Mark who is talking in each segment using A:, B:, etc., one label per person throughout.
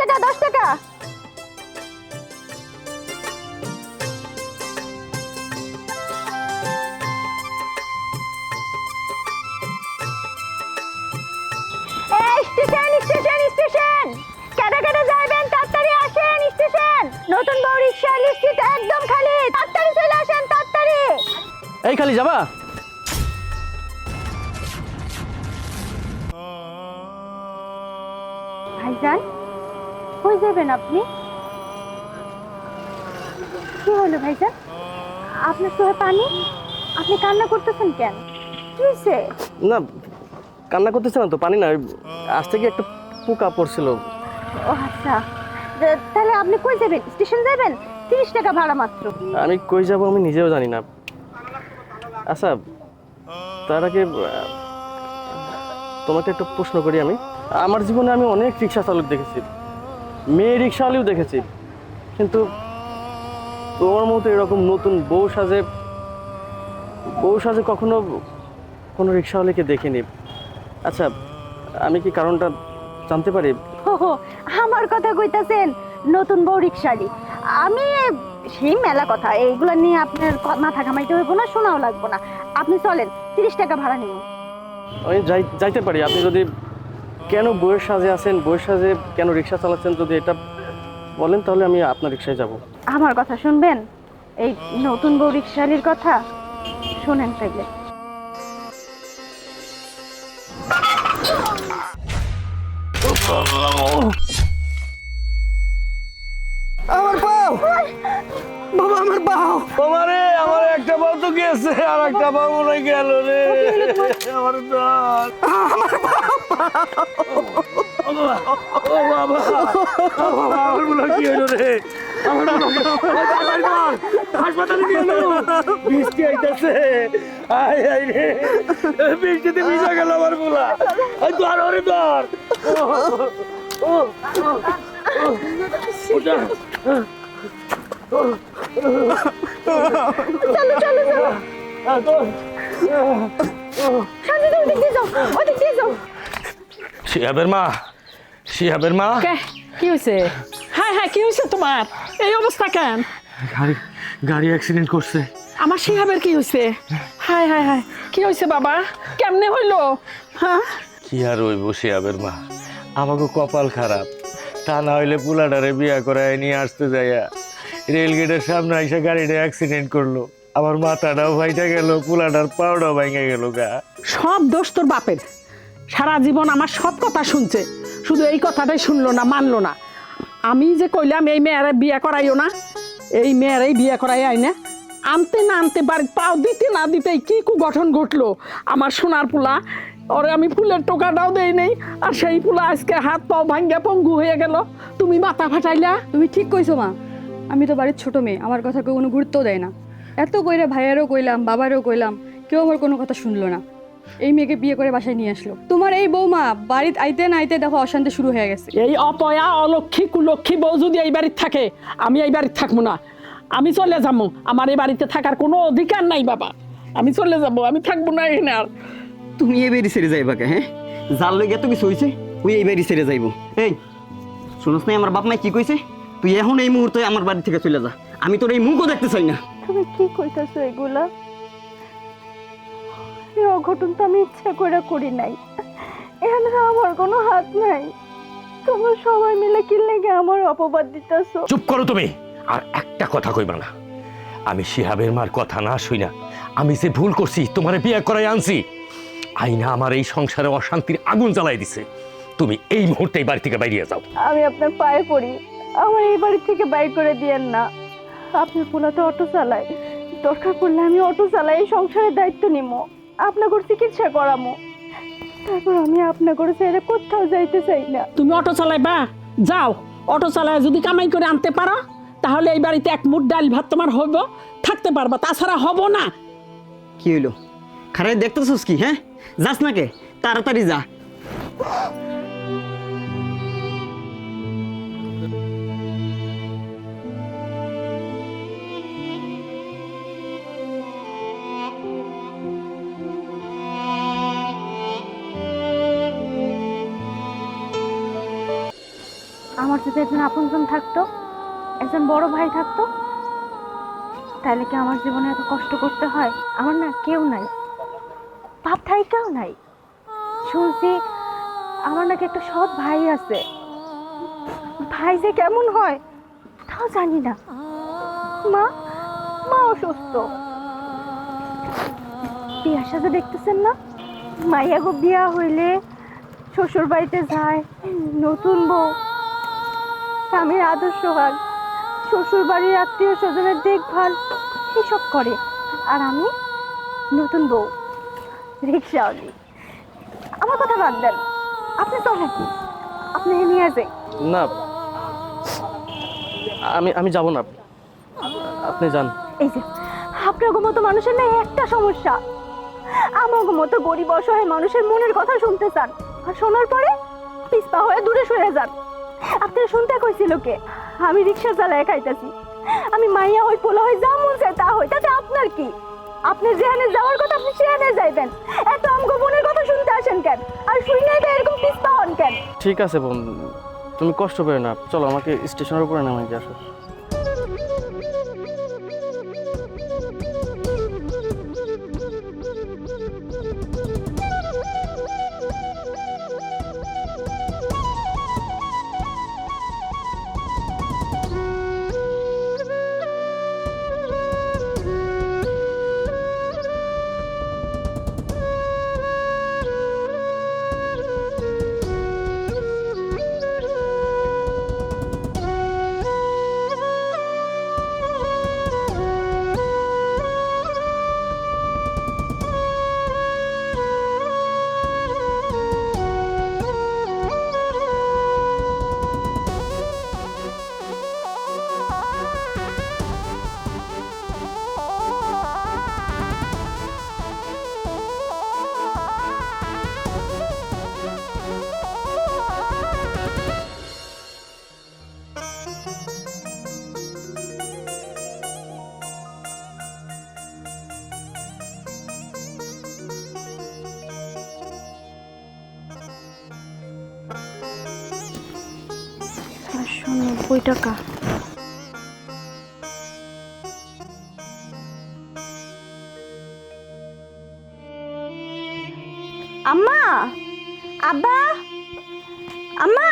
A: টাকা 10 টাকা। Station station station, কেটে কেটে যাবেন, তাড়াতাড়ি আসেন স্টেশন। নতুন বউ রিক্সা লিস্ট একদম খালি, তাড়াতাড়ি চলে আসেন তাড়াতাড়ি।
B: এই খালি যাবা?
A: ভাইজান কই যাবেন আপনি? কি হলো ভাইজান, আপনার চোখে পানি? আপনি কান্না করতেছেন কেন? কি হয়েছে?
B: না, কান্না করতেছে না তো, পানি না, আজ থেকে একটা পোকা পড়ছিল।
A: ও আচ্ছা, তাহলে আপনি কই যাবেন? স্টেশন যাবেন? 30 টাকা ভাড়া মাত্র।
B: আমি কই যাব আমি নিজেও জানি না। আচ্ছা, তার আগে তোমাকে একটা প্রশ্ন করি। আমি আমার জীবনে আমি অনেক রিক্সা চালক দেখেছি, মেয়ে রিক্সাওয়ালিও দেখেছি, কিন্তু তোমার মতো এরকম নতুন বউ সাজে কখনো কোনো রিক্সাওয়ালিকে দেখিনি। আচ্ছা, আমি কি কারণটা জানতে পারি?
A: ওহো, আমার কথা কইতাছেন? নতুন বউ রিক্সারি আমি সেই মেলা কথা, এইগুলো নিয়ে আপনার মাথা ঘামাইতে হইব না, শোনাও লাগবো না। আপনি চলেন, 30 টাকা ভাড়া নিব।
B: আমি যাইতে পারি। আপনি যদি কেন বউয়ের সাজে আছেন, বউয়ের সাজে কেন রিক্সা চালাচ্ছেন, যদি এটা বলেন তাহলে আমি আপনার রিক্সায় যাব।
A: আমার কথা শুনবেন? এই নতুন বউ রিক্সারির কথা শোনেন তাইলে।
B: আমার পাও বাবা, আমার পাও আমারে, আমার একটা পাও তো গেছে, আর একটা পাও মনে গেল রে। আমার দাঁত, আমার ও বাবা, আমার মনে কি হলো রে? আমার হাসপাতালে নিয়ে গেল, বৃষ্টি আইতেছে, আয় আয় রে, বৃষ্টিতে ভিজা গেল আমার বুলা। ধর ওরে ধর, ওটা
A: চলো চলো চলো, সামনে ওদিক দিয়ে যাও, ওদিক দিয়ে যাও।
B: শিহাবের মা, শিহাবের মা,
C: কি হয়েছে? হ্যাঁ হ্যাঁ, কি হয়েছে তোমার? এই অবস্থা কেন?
B: গাড়ি অ্যাক্সিডেন্ট করছে।
C: আমার শিহাবের কি হয়েছে? হায় হায় হায়, কি হয়েছে বাবা? কেমনে হইলো? হ্যাঁ,
B: কি আর হইব শিহাবের মা, আমাকে কপাল খারাপ। তা না হইলে পুলাডারে বিয়া করায় নিয়ে আসতে যাইয়া রেলগেটের সামনে এসে গাড়িটা অ্যাক্সিডেন্ট করলো। আমার মাথাটাও ভাইটা গেল, পুলাডার পাউডাও ভাঙে গেল গা।
C: সব দোষ তোর বাপের। সারা জীবন আমার সব কথা শুনছে, শুধু এই কথাটাই শুনলো না, মানলো না। আমি যে কইলাম এই মেয়েরা বিয়ে করাইও না, এই মেয়েরাই বিয়ে করাই আই না, আনতে না আনতে বাড়ি পাও দিতে না দিতেই কি গঠন ঘটলো আমার সোনার পোলা। ওরে আমি ফুলের টোকাটাও দেই নেই, আর সেই পোলা আজকে হাত পাও ভাঙ্গা পঙ্গু হয়ে গেল। তুমি মাথা ফাটাইলা।
D: তুমি ঠিক কইছো মা, আমি তো বাড়ির ছোট মেয়ে, আমার কথা কেউ কোনো গুরুত্ব দেয় না। এত কইরা ভাইয়ারও কইলাম, বাবারও কইলাম, কেউ আমার কোনো কথা শুনলো না। এই মেয়েকে বিয়ে করে বাসায় নিয়ে আসলো। তোমার এই বৌমা বাড়িতে আইতে না আইতে দেখো অশান্তি শুরু হয়ে গেছে।
C: এই অপয়া অলক্ষী কুলক্ষী বউ যদি এই বাড়িতে থাকে, আমি এই বাড়িতে থাকবো না, আমি চলে যাবো। আমার এই বাড়িতে থাকার কোনো অধিকার নাই বাবা, আমি চলে যাব, আমি থাকবো না এখানে আর।
E: তুমি এই বাড়ি ছেড়ে যাইবা কে? হ্যাঁ, যার লগে এত কিছু হয়েছে ওই এই বাড়ি ছেড়ে যাইব। এই শুনছ না আমার বাপ মাই কি কইছে? তুই এখন এই মুহূর্তে আমার বাড়ি থেকে চলে যা, আমি তোর এই মুখও দেখতে চাই না।
A: তুমি কি কইতাছো এগুলা? এই অঘটন তো আমি ইচ্ছা করে করি নাই, এখানে আমার কোনো হাত নাই। তোমরা সবাই মিলে কি লেগে আমার অপবাদ দিতেছো?
F: চুপ করো তুমি, আর একটা কথা কইবা না। আমি শিহাবের মার কথা না শুইনা আমি যে ভুল করছি, তোমারে বিয়ে করাই আনছি, আইনা আমার এই সংসারে অশান্তির আগুন জ্বালাই দিছে। তুমি এই মুহূর্তে এই বাড়ি থেকে বাইরে যাও।
A: আমি আপনার পায়ে পড়ি, আমার এই বাড়ি থেকে বাইর করে দিয়েন না। আপনার পোলা তো অটো চালায়, দরকার পড়লে আমি অটো চালাই, এই সংসারের দায়িত্ব নিমো, আপনাকে চিকিৎসা করামো। তারপর আমি আপনাকে ছেড়ে কোথাও যাইতে চাই না।
C: তুমি অটো চালাইবা, যাও। অটো চালায় যদি কামাই করে আনতে পারো, তাহলে এই বাড়িতে এক মুঠ ডাল ভাত তোমার হইব, থাকতে পারবা, তাছাড়া হব না।
E: কি হইলো? খারাই দেখতেছস কি? হ্যাঁ, যাস না কে? তাড়াতাড়ি যা।
A: আমার যদি একজন আপনজন থাকতো, একজন বড় ভাই থাকতো, তাহলে কি আমার জীবনে এত কষ্ট করতে হয়? আমার না কেউ নাই, বাপ ঠাই কেউ নাই। শুনছি আমার নাকি একটা সৎ ভাই আছে। ভাই যে কেমন হয় তাও জানি না। মা মা অসুস্থ। বিয়ার সাথে দেখতেছেন না, মাইয়া গো বিয়া হইলে শ্বশুর বাড়িতে যায়, নতুন বউ, স্বামীর আদর্শ হাল, শ্বশুর বাড়ির আত্মীয় স্বজনের দেখভাল এসব করে। আর আমি নতুন বউ, রিক্সাওয়ালি। আমার কথা বাদ দেন, আপনি চলেন, আপনি নিয়ে যাই।
G: না, আমি যাব না, আপনি যান।
A: এই যে আপনার মতো মানুষের না একটা সমস্যা, আমার মতো গরিব অসহায় মানুষের মনের কথা শুনতে চান, আর শোনার পরে পিস্পা হয়ে দূরে সরে যান। আপনার শুনতে কইছিল কে? আমি রিক্সা চালায় খাইতেছি, আমি মাইয়া হই পোলা হই, যা মন চায় তা হই, তাতে আপনার কি? আপনি যেখানে যাওয়ার কথা আপনি সেখানে যাইবেন, এত আমগো মনের কথা শুনতে আসেন কেন? আর শুই নাই এরকম পিস্পা হন কেন?
G: ঠিক আছে বোন, তুমি কষ্ট পেও না, চলো আমাকে স্টেশনের উপরে নামাই দিয়ে আসো।
A: টাকা। আম্মা, আব্বা, আম্মা,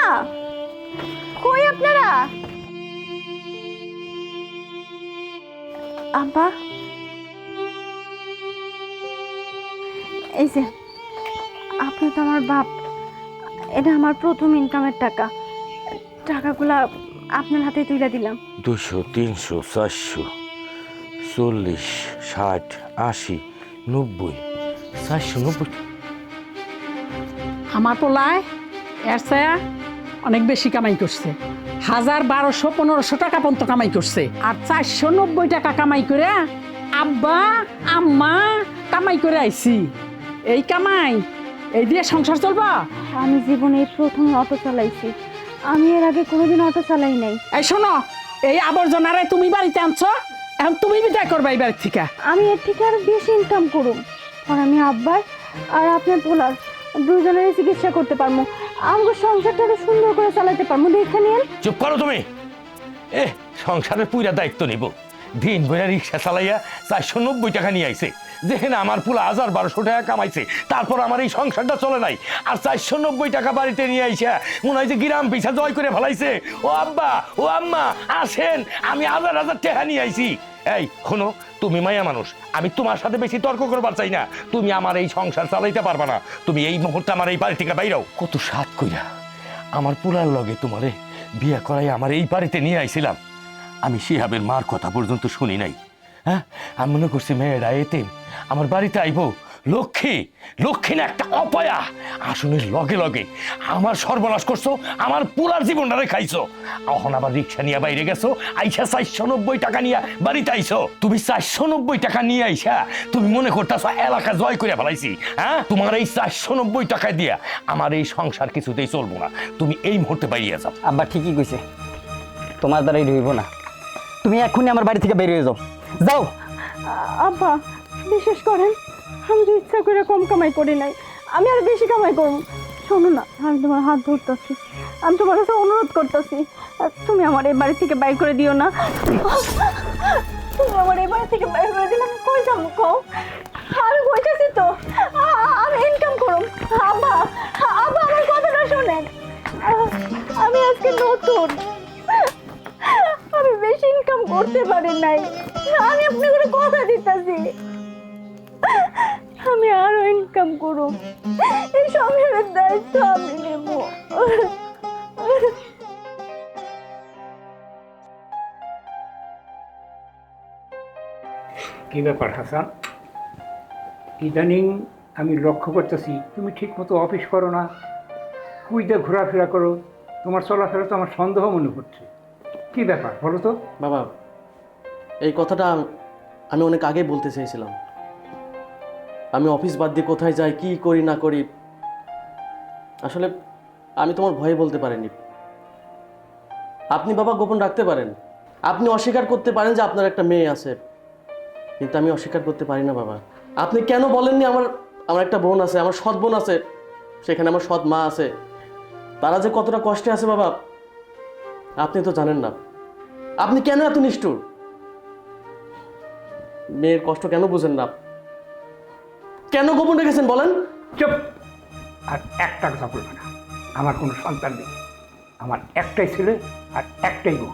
A: কই আপনারা? আব্বা, এই যে আপনি তো আমার বাপ, এটা আমার প্রথম ইনকামের টাকা, টাকাগুলা আপনার হাতে তুলে দিলাম।
B: 200, 300, 400, 40, 60, 80, 90, 490।
C: আমার পোলায় এর ছায়া অনেক বেশি কামাই করছে, 1000, 1200, 1500 টাকা পর্যন্ত কামাই করছে। আর 490 টাকা কামাই করে আব্বা আম্মা কামাই করে আইছি। এই কামাই এই দিয়ে সংসার চলবা?
A: আমি জীবনে এই প্রথম অটো চালাইছি, আমি এর আগে কোনোদিন অটো চালাই নাই।
C: এই শোনো, এই আবর্জনারে তুমি বাড়িতে আনছো, এখন তুমি বিদায় করবা এই বাড়ির থেকে।
A: আমি এর থেকে আরো বেশি ইনকাম করুম, আর আমি আব্বার আর আপনার পোলার দুজনের চিকিৎসা করতে পারবো, আমাকে সংসারটা আরো সুন্দর করে চালাতে পারবো। দেখে নিন।
F: চুপ করো তুমি। সংসারের পুরা দায়িত্ব নিব, দিন ভরে রিক্সা চালাইয়া 490 টাকা নিয়ে আইছে, যেখানে আমার পুলা 1000-1200 টাকা কামাইছে, তারপর আমার এই সংসারটা চলে নাই। আর 490 টাকা বাড়িতে নিয়ে আইসা মনে হয় যে গ্রাম পিছা জয় করে ফেলাইছে। ও আব্বা, ও আম্মা, আসেন, আমি 1000 টাকা নিয়ে আইছি। এই শোনো, তুমি মায়া মানুষ, আমি তোমার সাথে বেশি তর্ক করবার চাই না। তুমি আমার এই সংসার চালাইতে পারবা না, তুমি এই মুহূর্তে আমার এই বাড়ি থেকে বাইরাও। কত সাত কইরা আমার পুলার লগে তোমারে বিয়া করাই আমার এই বাড়িতে নিয়ে আইছিলাম, আমি শিহাবের মার কথা পর্যন্ত শুনি নাই। হ্যাঁ, আমি মনে করছি মেয়েরা এতে আমার বাড়িতে আইব লক্ষ্মী, লক্ষ্মী না একটা অপয়া। আসনের লগে লগে আমার সর্বনাশ করছো, আমার পুরার জীবনটারে খাইছো। এখন আবার রিক্সা নিয়ে বাইরে গেছো, আইসা 490 টাকা নিয়ে বাড়িতে আইছো। তুমি 490 টাকা নিয়ে আইসা তুমি মনে করতেছো এলাকা জয় করে ফেলাইছি। হ্যাঁ, তোমার এই 490 টাকা দিয়া আমার এই সংসার কিছুতেই চলবো না, তুমি এই মুহূর্তে বাইরে যাও।
E: আব্বা ঠিকই কইছে, তোমার দ্বারাই রইব না, তুমি এখনই আমার বাড়ি থেকে বের হয়ে যাও, যাও।
A: আব্বা বিশ্বাস করেন, আমি তো ইচ্ছা করে কম কামাই করি নাই, আমি আর বেশি কামাই করব। শোনো না, আমি তোমার হাত ধরতেছি, আমি তোমার কাছে অনুরোধ করতেছি, তুমি আমার এই বাড়ি থেকে বাইর করে দিও না। তুমি আমার এই বাড়ি থেকে বাইর করে দিলে আমি কই যাবো কও? আমি কইতেছি তো, আমি ইনকাম করুম। আব্বা, আব্বা আমার কথাটা শোনেন, আমি আজকে নতুন, আমি বেশি ইনকাম করতে পারি নাই, আমি আপনাকে কথা দিতেছি আমি আরো ইনকাম করব, এই সংসারের দায়িত্ব আমি নেব।
H: কি ব্যাপার হাসান, ইদানিং আমি লক্ষ্য করতেছি তুমি ঠিকমতো অফিস করো না, কুইতে ঘোরাফেরা করো, তোমার চলাফেরা তো আমার সন্দেহ মনে হচ্ছে। কি ব্যাপার বলো তো?
G: বাবা, এই কথাটা আমি অনেক আগে বলতে চেয়েছিলাম। আমি অফিস বাদ দিয়ে কোথায় যাই, কি করি না করি, আসলে আমি তোমার ভয়ে বলতে পারিনি। আপনি বাবা গোপন রাখতে পারেন, আপনি অস্বীকার করতে পারেন যে আপনার একটা মেয়ে আছে, কিন্তু আমি অস্বীকার করতে পারি না বাবা। আপনি কেন বলেননি আমার একটা বোন আছে, আমার সৎ বোন আছে, সেখানে আমার সৎ মা আছে, তারা যে কতটা কষ্টে আছে বাবা আপনি তো জানেন না। আপনি কেন এত নিষ্ঠুর? মেয়ের কষ্ট কেন বুঝেন না? কেন গোপন রেখেছেন বলেন?
H: চুপ! আর একটা কথা বলবে না। আমার কোনো সন্তান নেই, আমার একটাই ছেলে আর একটাই বউ।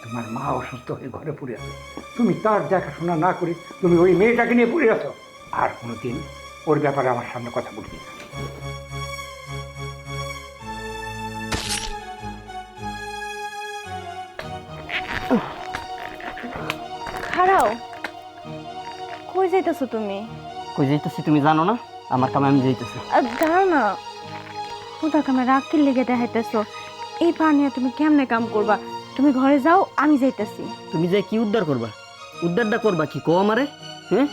H: তোমার মা অসুস্থ হয়ে ঘরে পড়ে আছে, তুমি তার দেখাশোনা না করে তুমি ওই মেয়েটাকে নিয়ে পড়ে আছো। আর কোনোদিন ওর ব্যাপারে আমার সামনে কথা বলবি না।
A: খাড়াও, কই যাইতেছো তুমি?
E: কই যাইতেছি তুমি জানো না? আমার কামে আমি যাইতেছি।
A: দাঁড়াও না, কোথাও কামে রাগ কি লেগে দেখাইতেছো? এই পানিয়া তুমি কেমনে কাম করবা? তুমি ঘরে যাও, আমি যাইতেছি।
E: তুমি যে কি উদ্ধার করবা? উদ্ধারটা করবা কি কো আমারে? হ্যাঁ,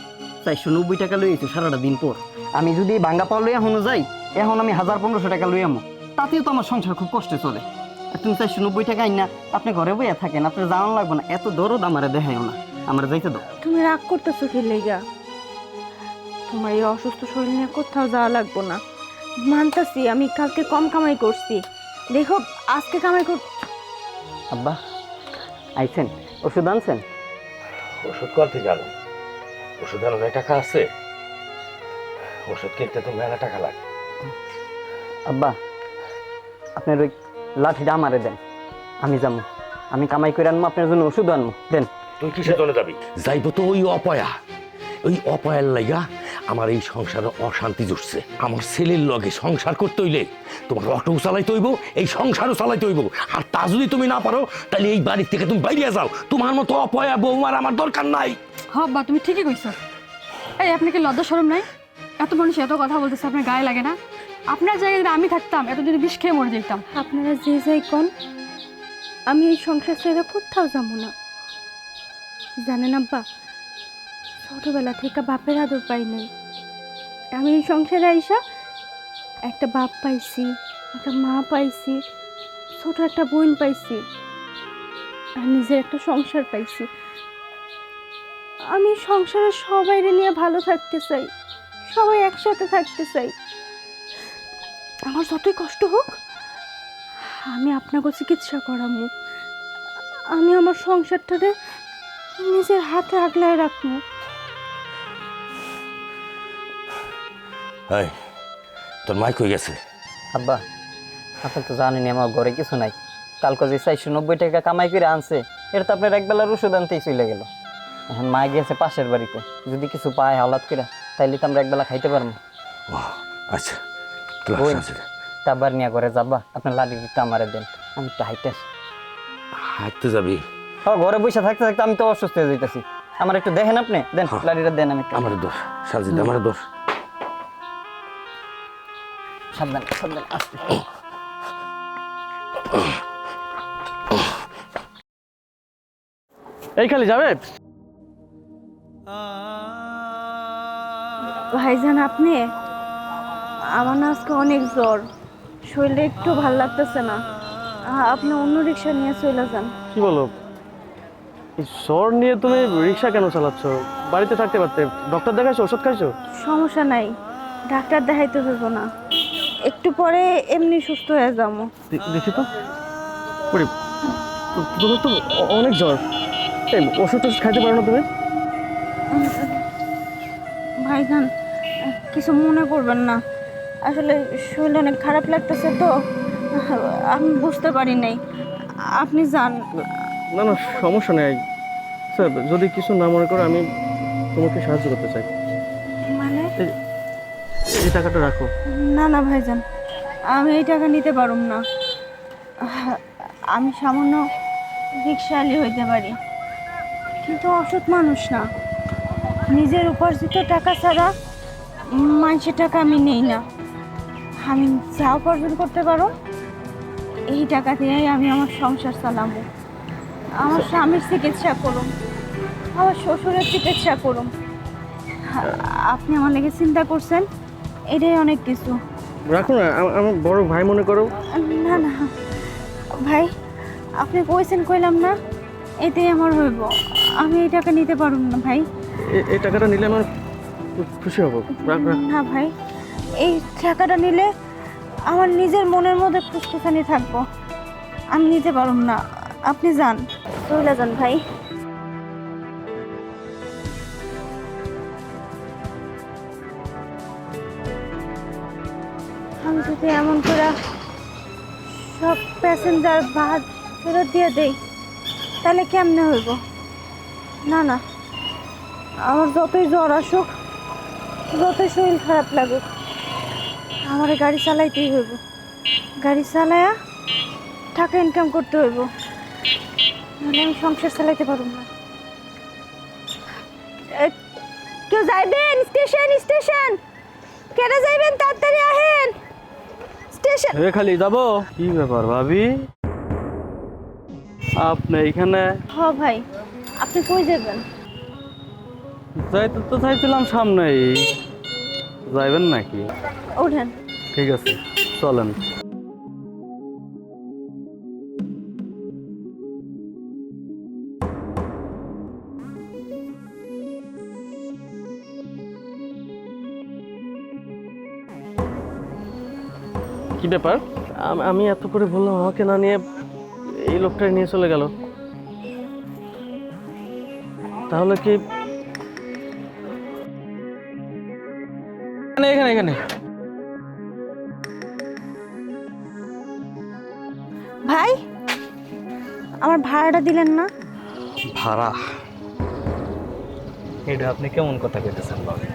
E: 490 টাকা লইছো সারাটা দিন পর। আমি যদি ভাঙ্গা পাও লইয়া হনো যাই, এখন আমি 1000-1500 টাকা লই আমো, তাতেও তো আমার সংসার খুব কষ্টে চলে। আর তুমি 490 টাকা আইনা আপনি ঘরে বইয়া থাকেন, আপনার জানান লাগবে না, এত দরদ আমারে দেখাইও না, আমার যাইতে দাও।
A: তুমি রাগ করতেছো কি লেগা? তোমার এই অসুস্থ শরীর নিয়ে কোথাও যাওয়া লাগবো না। মানতাছি আমি কালকে কম কামাই করছি, দেখো আজকে কামাই কর।
E: আব্বা আইছেন? ওষুধ আনছেন?
F: ওষুধ কল থেকে আনো? ওষুধ আনার টাকা আছে? ওষুধ কিনতে তো মেলা টাকা লাগে।
E: আব্বা আপনার ওই লাঠিটা আমারে দেন, আমি যাবো, আমি কামাই করে আনবো, আপনার জন্য ওষুধ আনবো, দেন।
F: তুই কিসের জন্য যাবি? যাইবো তো ওই অপয়া, ওই অপয়ার লাইগা আমার এই সংসারে অশান্তি জুটছে। আমার ছেলের লগে সংসার করতে হইলে তোমার অটো চালাইতে হইব, এই সংসারও চালাইতে হইব। আর তা যদি তুমি না পারো তাহলে এই বাড়ির থেকে তুমি বাইরে যাও। তোমার মতো অপয়া বৌমার আমার দরকার নাই।
D: হব্বা তুমি ঠিকই কইছো। এই আপনাকে লজ্জা শরম নাই? এত মানুষ এত কথা বলতেছে, আপনার গায়ে লাগে না? আপনার জায়গায় যদি আমি থাকতাম এতদিন বিষ খেয়ে মরে যেতাম।
A: আপনারা যে যাই কোন, আমি এই সংসার ছেড়ে কোথাও যাবো না। জানেন আব্বা, ছোটবেলা থেকে বাপের আদর পাই নাই, আমি এই সংসারে আইসা একটা বাপ পাইছি, একটা মা পাইছি, ছোট একটা বোন পাইছি, আর নিজের একটা সংসার পাইছি। আমি সংসারে সবাই নিয়ে ভালো থাকতে চাই, সবাই একসাথে থাকতে চাই। আমার যতই কষ্ট হোক আমি আপনাকে চিকিৎসা করামু, আমি আমার সংসারটারে নিজের হাতে আগলায় রাখবো।
F: এই তোর মাইক হয়ে গেছে?
E: আব্বা আপনি তো জানেনি আমার ঘরে কিছু নাই, কালকে যে 490 টাকা কামাই করে আনছে এটা তো আপনার একবেলার ওষুধ আনতেই চলে গেল। এখন মা গিয়েছে পাশের বাড়িতে, যদি কিছু পায় হালাত করে তাইলে তো আমরা একবেলা খাইতে পারবো।
F: আচ্ছা
E: তারপর নিয়ে ঘরে যাবা, আপনার লাঠিটা আমারে দেন, আমি তো হাইতে
F: হাঁটতে যাবি?
E: ঘরে বসে থাকতে থাকতে আমি তো অসুস্থ হয়ে যাইতেছি, আমার একটু দেখেন আপনি, দেন লাঠিটা দেন। আমি
F: আমার দোষ সাজিদ, আমার দোষ।
E: সাবধান সাবধান, আসতে।
G: এই খালি যাবে?
A: ভাইজান আপনি, আমার না আজকে অনেক জ্বর, শরীরে একটু ভাল লাগতেছে না, আপনি অন্য রিক্সা নিয়ে চলে যান।
G: কি বলো, এই জ্বর নিয়ে তুমি রিক্সা কেন চালাচ্ছ? বাড়িতে থাকতে পারতে, ডক্টর দেখাইছো, ওষুধ খাইছো?
A: সমস্যা নাই, ডাক্তার দেখাইতে হইব না, একটু পরে এমনি সুস্থ হয়ে যাবো।
G: দেখি তো ওরে, তোমার তো অনেক জ্বর। এই ওষুধ টষুধ খাইতে পারো না তুমি?
A: ভাইজান কিছু মনে করবেন না, আসলে শরীর অনেক খারাপ লাগতেছে তো, আমি বুঝতে পারি নাই। আপনি যান।
G: না না, সমস্যা নেই স্যার, যদি কিছু না মনে করো আমি তোমাকে সাহায্য করতে চাই।
A: মানে?
G: এই টাকাটা রাখো।
A: না না ভাইজান, আমি এই টাকা নিতে পারুম না। আমি সামান্য রিক্সাওয়ালি হইতে পারি, কিন্তু অসৎ মানুষ না। নিজের উপার্জিত টাকা ছাড়া মানুষের টাকা আমি নেই না। আমি যা উপার্জন করতে পারো এই টাকা দিয়েই আমি আমার সংসার চালাবো। আমার স্বামীর চিকিৎসা করুন, আমার শ্বশুরের চিকিৎসা করুন। আপনি আমার লেগে চিন্তা করছেন, এটাই অনেক কিছু।
G: রাখো না, আমার বড় ভাই মনে করো।
A: না না ভাই, আপনি কইছেন কইলাম না, এতেই আমার হইব। আমি এই টাকা নিতে পারুম না ভাই।
G: এই টাকাটা নিলে আমার খুশি হব। রাখ রাখ।
A: না ভাই, এই টাকাটা নিলে আমার নিজের মনের মধ্যে খুশখুশানি থাকবো, আমি নিতে পারুম না। আপনি যান, চলে যান ভাই। আমি যদি এমন করে সব প্যাসেঞ্জার বাদ ফেরত দিয়ে দেই তাহলে কেমনে হইব? না না, আমার যতই জ্বর আসুক, যতই শরীর খারাপ লাগুক, আমার গাড়ি চালাইতেই হইব। গাড়ি চালায়া টাকা ইনকাম করতে হইব, নাহলে আমি সংসার চালাইতে পারব না। কেউ যাইবেন? স্টেশন স্টেশন, কেটে যাইবেন, তাড়াতাড়ি আহেন স্টেশন।
G: খালি যাবো? কি ব্যাপার ভাবি, আপনি এখানে?
A: হ ভাই, আপনি কই যাবেন?
G: যাইতে তো চাইছিলাম সামনেই, যাইবেন নাকি?
A: ওঠেন।
G: ঠিক আছে, চলেন। কি ব্যাপার, আমি এত করে বললাম, আমাকে না নিয়ে এই লোকটাই নিয়ে চলে গেল। তাহলে কি এখানে এখানে?
A: ভাই, আমার ভাড়াটা দিলেন না?
E: ভাড়া? এটা আপনি কেমন কথা কইতেছেন বাবা?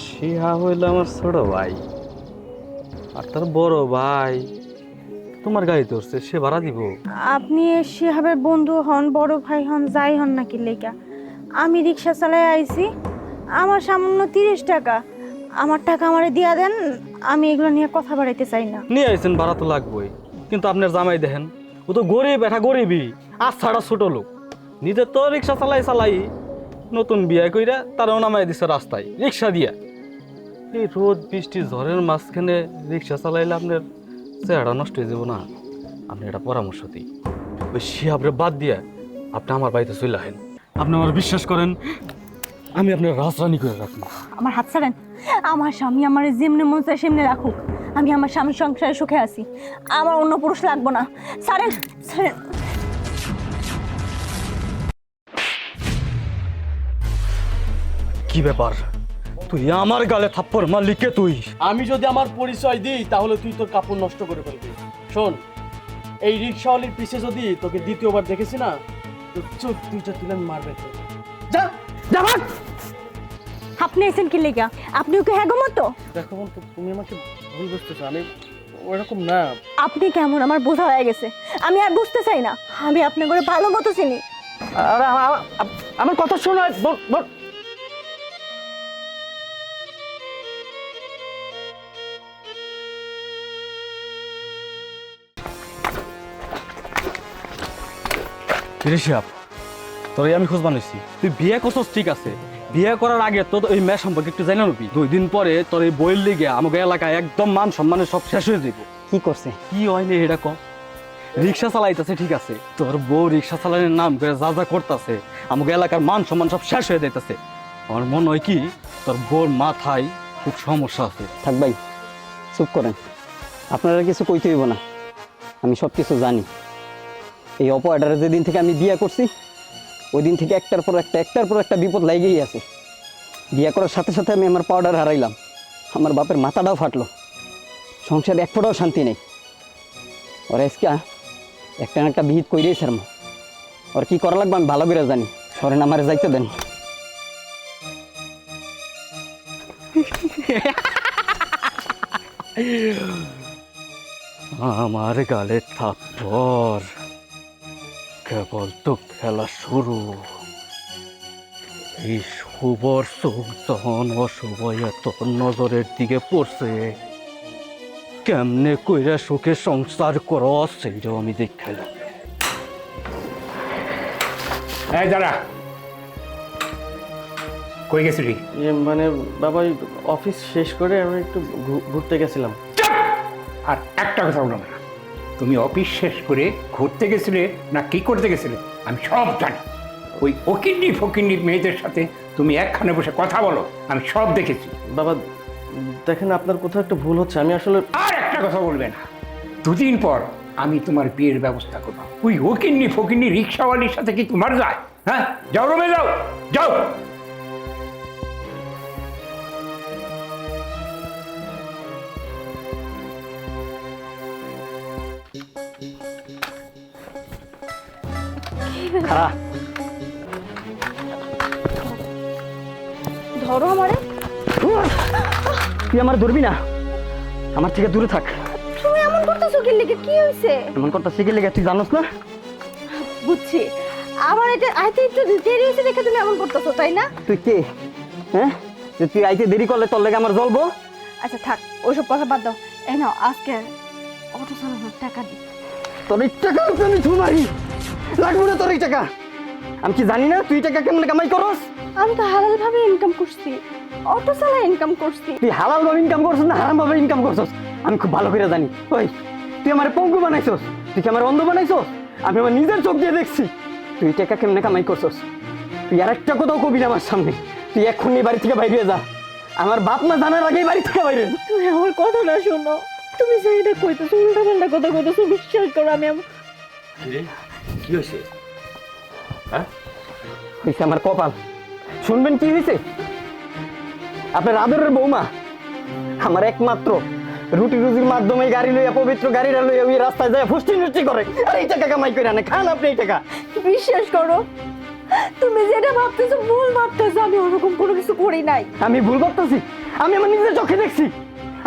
G: শিহা হইল আমার ছোট ভাই, আর তার বড় ভাই তোমার গাড়ি ধরছে, সে ভাড়া দিব?
A: আপনি শিহাবের বন্ধু হন, বড় ভাই হন, যাই হন নাকি লেগা, আমি রিক্সা চালাই আইছি, আমার সামান্য 30 টাকা, আমার টাকা আমারে দিয়া দেন, আমি এগুলো নিয়ে কথা বাড়াইতে চাই না।
G: নিয়ে আইছেন, ভাড়া তো লাগবেই, কিন্তু আপনার জামাই দেখেন, ও তো গরিব, এটা গরিবই, আর ছাড়া ছোট লোক, নিজে তো রিক্সা চালাই নতুন বিয়ে কইরা তারাও নামাই দিছে রাস্তায় রিক্সা দিয়া। এই রোদ বৃষ্টি ঝড়ের মাঝখানে রিক্সা চালাইলে আপনার চেহারা নষ্ট হয়ে যাব না? আপনি এটা পরামর্শ দিই, ওই শিহাবরে বাদ দিয়া আপনি আমার বাড়িতে চলে আসেন। আপনি আমার বিশ্বাস করেন, আমি আপনার রাজরানি করে রাখবো।
A: আমার হাত ছাড়েন, আমার স্বামী আমার যেমনি মন চায় সেমনি রাখুক, আমি আমার স্বামীর সংসারে সুখে আছি, আমার অন্য পুরুষ লাগবো না। ছাড়েন ছাড়েন।
G: কি ব্যাপার, তুই আমার গালে থাপ্পড় মারলি কে তুই?
I: আমি যদি আমার পরিচয় দিই তাহলে তুই তোর কাপড় নষ্ট করে ফেলবি। শোন, এই রিক্সাওয়ালির পিছে যদি তোকে দ্বিতীয়বার দেখেছি না, তো চোখ দুইটা তুলে মারবে তো। যা যা ভাগ।
A: আপনি এসেন কি লেগা? আপনিও কি হ্যাগো মতো?
G: দেখো বন্ধু, তুমি আমাকে ভুল বুঝতেছো, আমি ওরকম না।
A: আপনি কেমন আমার বোঝা হয়ে গেছে, আমি আর বুঝতে চাই না, আমি আপনার করে ভালো মতো চিনি।
G: আরে আমার কথা শোনো, বল। ঋষভ, তোর আমি খোঁজ বানাইছি, তুই বিয়ে করছস ঠিক আছে, বিয়ে করার আগে তো এই মেয়ে সম্পর্কে একটু জানা নবি। 2 দিন পরে তোর এই বইয়ের লিগে আমাকে এলাকায় একদম মান সম্মানের সব শেষ হয়ে যাব।
E: কি করছে?
G: কি হয়নি এটা কম? রিক্সা চালাইতেছে ঠিক আছে, তোর বউ রিক্সা চালানোর নাম করে যা করতেছে, আমাকে এলাকার মান সম্মান সব শেষ হয়ে যাইতেছে। আমার মনে হয় কি তোর বউর মাথায়
J: খুব সমস্যা আছে।
E: থাক ভাই, চুপ করেন। আপনারা কিছু কইতে হইব না, আমি সব কিছু জানি। এই অপরাডারে যেদিন থেকে আমি বিয়ে করছি ওই দিন থেকে একটার পর একটা বিপদ লাগেই আছে। বিয়ে করার সাথে সাথে আমি আমার পাউডার হারাইলাম, আমার বাপের মাথাটাও ফাটলো, সংসারে এক ফোঁটাও শান্তি নেই। ওরা আজকে একটা না একটা বিহিত কইরেই স্যার, ওর কি করা লাগবে আমি ভালো করে জানি। সরেন, আমারে যাইতে দেন।
B: আমার গালে থাপ্পড়, কেবল তো খেলা শুরু। এই শুভর চোখ যখন অশুভ এত নজরের দিকে পড়ছে, কেমনে কইরা সুখে সংসার করো সেইটাও আমি দেখাইলাম।
H: এই দাঁড়া, কই গেছিলি?
G: মানে বাবা ওই অফিস শেষ করে আমি একটু ঘুরতে গেছিলাম।
H: চুপ! আর একটা কথা বলো না। তুমি অফিস শেষ করে ঘুরতে গেছিলে না কি করতে গেছিলে আমি সব জানি। ওই ওকিন্নি ফকিন্নি মেয়েদের সাথে তুমি একখানে বসে কথা বলো, আমি সব দেখেছি।
G: বাবা দেখেন, আপনার কোথাও একটা ভুল হচ্ছে। আমি আসলে
H: আর একটা কথা বলবে না। দুদিন পর আমি তোমার বিয়ের ব্যবস্থা করবো। ওই ওকিন্নি ফকিন্নি রিক্সাওয়ালির সাথে কি তোমার যায়? হ্যাঁ, যাও রুমে যাও, যাও।
E: খারাপ
A: ধরো আমারে।
E: তুই আমার ধরবি না, আমার থেকে দূরে থাক।
A: তুমি এমন করতেছো কি লিখে? কি হইছে?
E: এমন কথা শিখে লেগে তুই জানোস না?
A: বুঝছি, আমার এটা আইতে একটু দেরি হয়েছে দেখে তুমি এমন করতেছো, তাই না?
E: তুই কে? হ্যাঁ, যে তুই আইতে দেরি করলে তোর লেগে আমার জ্বলবো?
A: আচ্ছা থাক, ওইসব কথা বাদ দাও। এই নাও আজকে অটো চালানোর টাকা দিই।
E: তোর এই টাকা আমি ধুমারি লাগবো না। তোর এই টাকা আমি কি জানি না তুই টাকা কেমন কামাই করস?
A: আমি তো হালাল ভাবে ইনকাম করছি, অটো চালাই ইনকাম করছি।
E: তুই হালাল ভাবে ইনকাম করছিস না হারাম ভাবে ইনকাম করছিস আমি খুব ভালো করে জানি। ওই তুই আমার পঙ্গু বানাইছস, তুই কি আমার অন্ধ বানাইছস? আমি আমার নিজের চোখ দিয়ে দেখছি তুই টাকা কেমনে কামাই করছস। তুই আর একটা কথাও কবি না আমার সামনে। তুই এক্ষুনি বাড়ি থেকে বাইরে যা, আমার বাপ মা জানার আগেই বাড়ি থেকে বাইরে যা।
A: তুমি আমার কথাটা শোনো, তুমি যেটা কইতেছো উল্টা পাল্টা কথা কইতেছো, বিশ্বাস করো আমি
F: কি হয়েছে? হ্যাঁ,
E: হয়েছে আমার কপাল। শুনবেন কি হয়েছে? আপনার আদরের বৌমা আমার একমাত্র রুটি রুজির মাধ্যমে গাড়ি লইয়া, পবিত্র গাড়িটা লইয়া ওই রাস্তায় যায় ফুষ্টি নুষ্টি করে। আর এই টাকা কামাই করে আনে, খান আপনি এই টাকা।
A: বিশ্বাস করো, তুমি যেটা ভাবতেছো ভুল ভাবতেছো, আমি ওরকম কোনো কিছু করি নাই।
E: আমি ভুল করতেছি? আমি আমার নিজের চোখে দেখছি,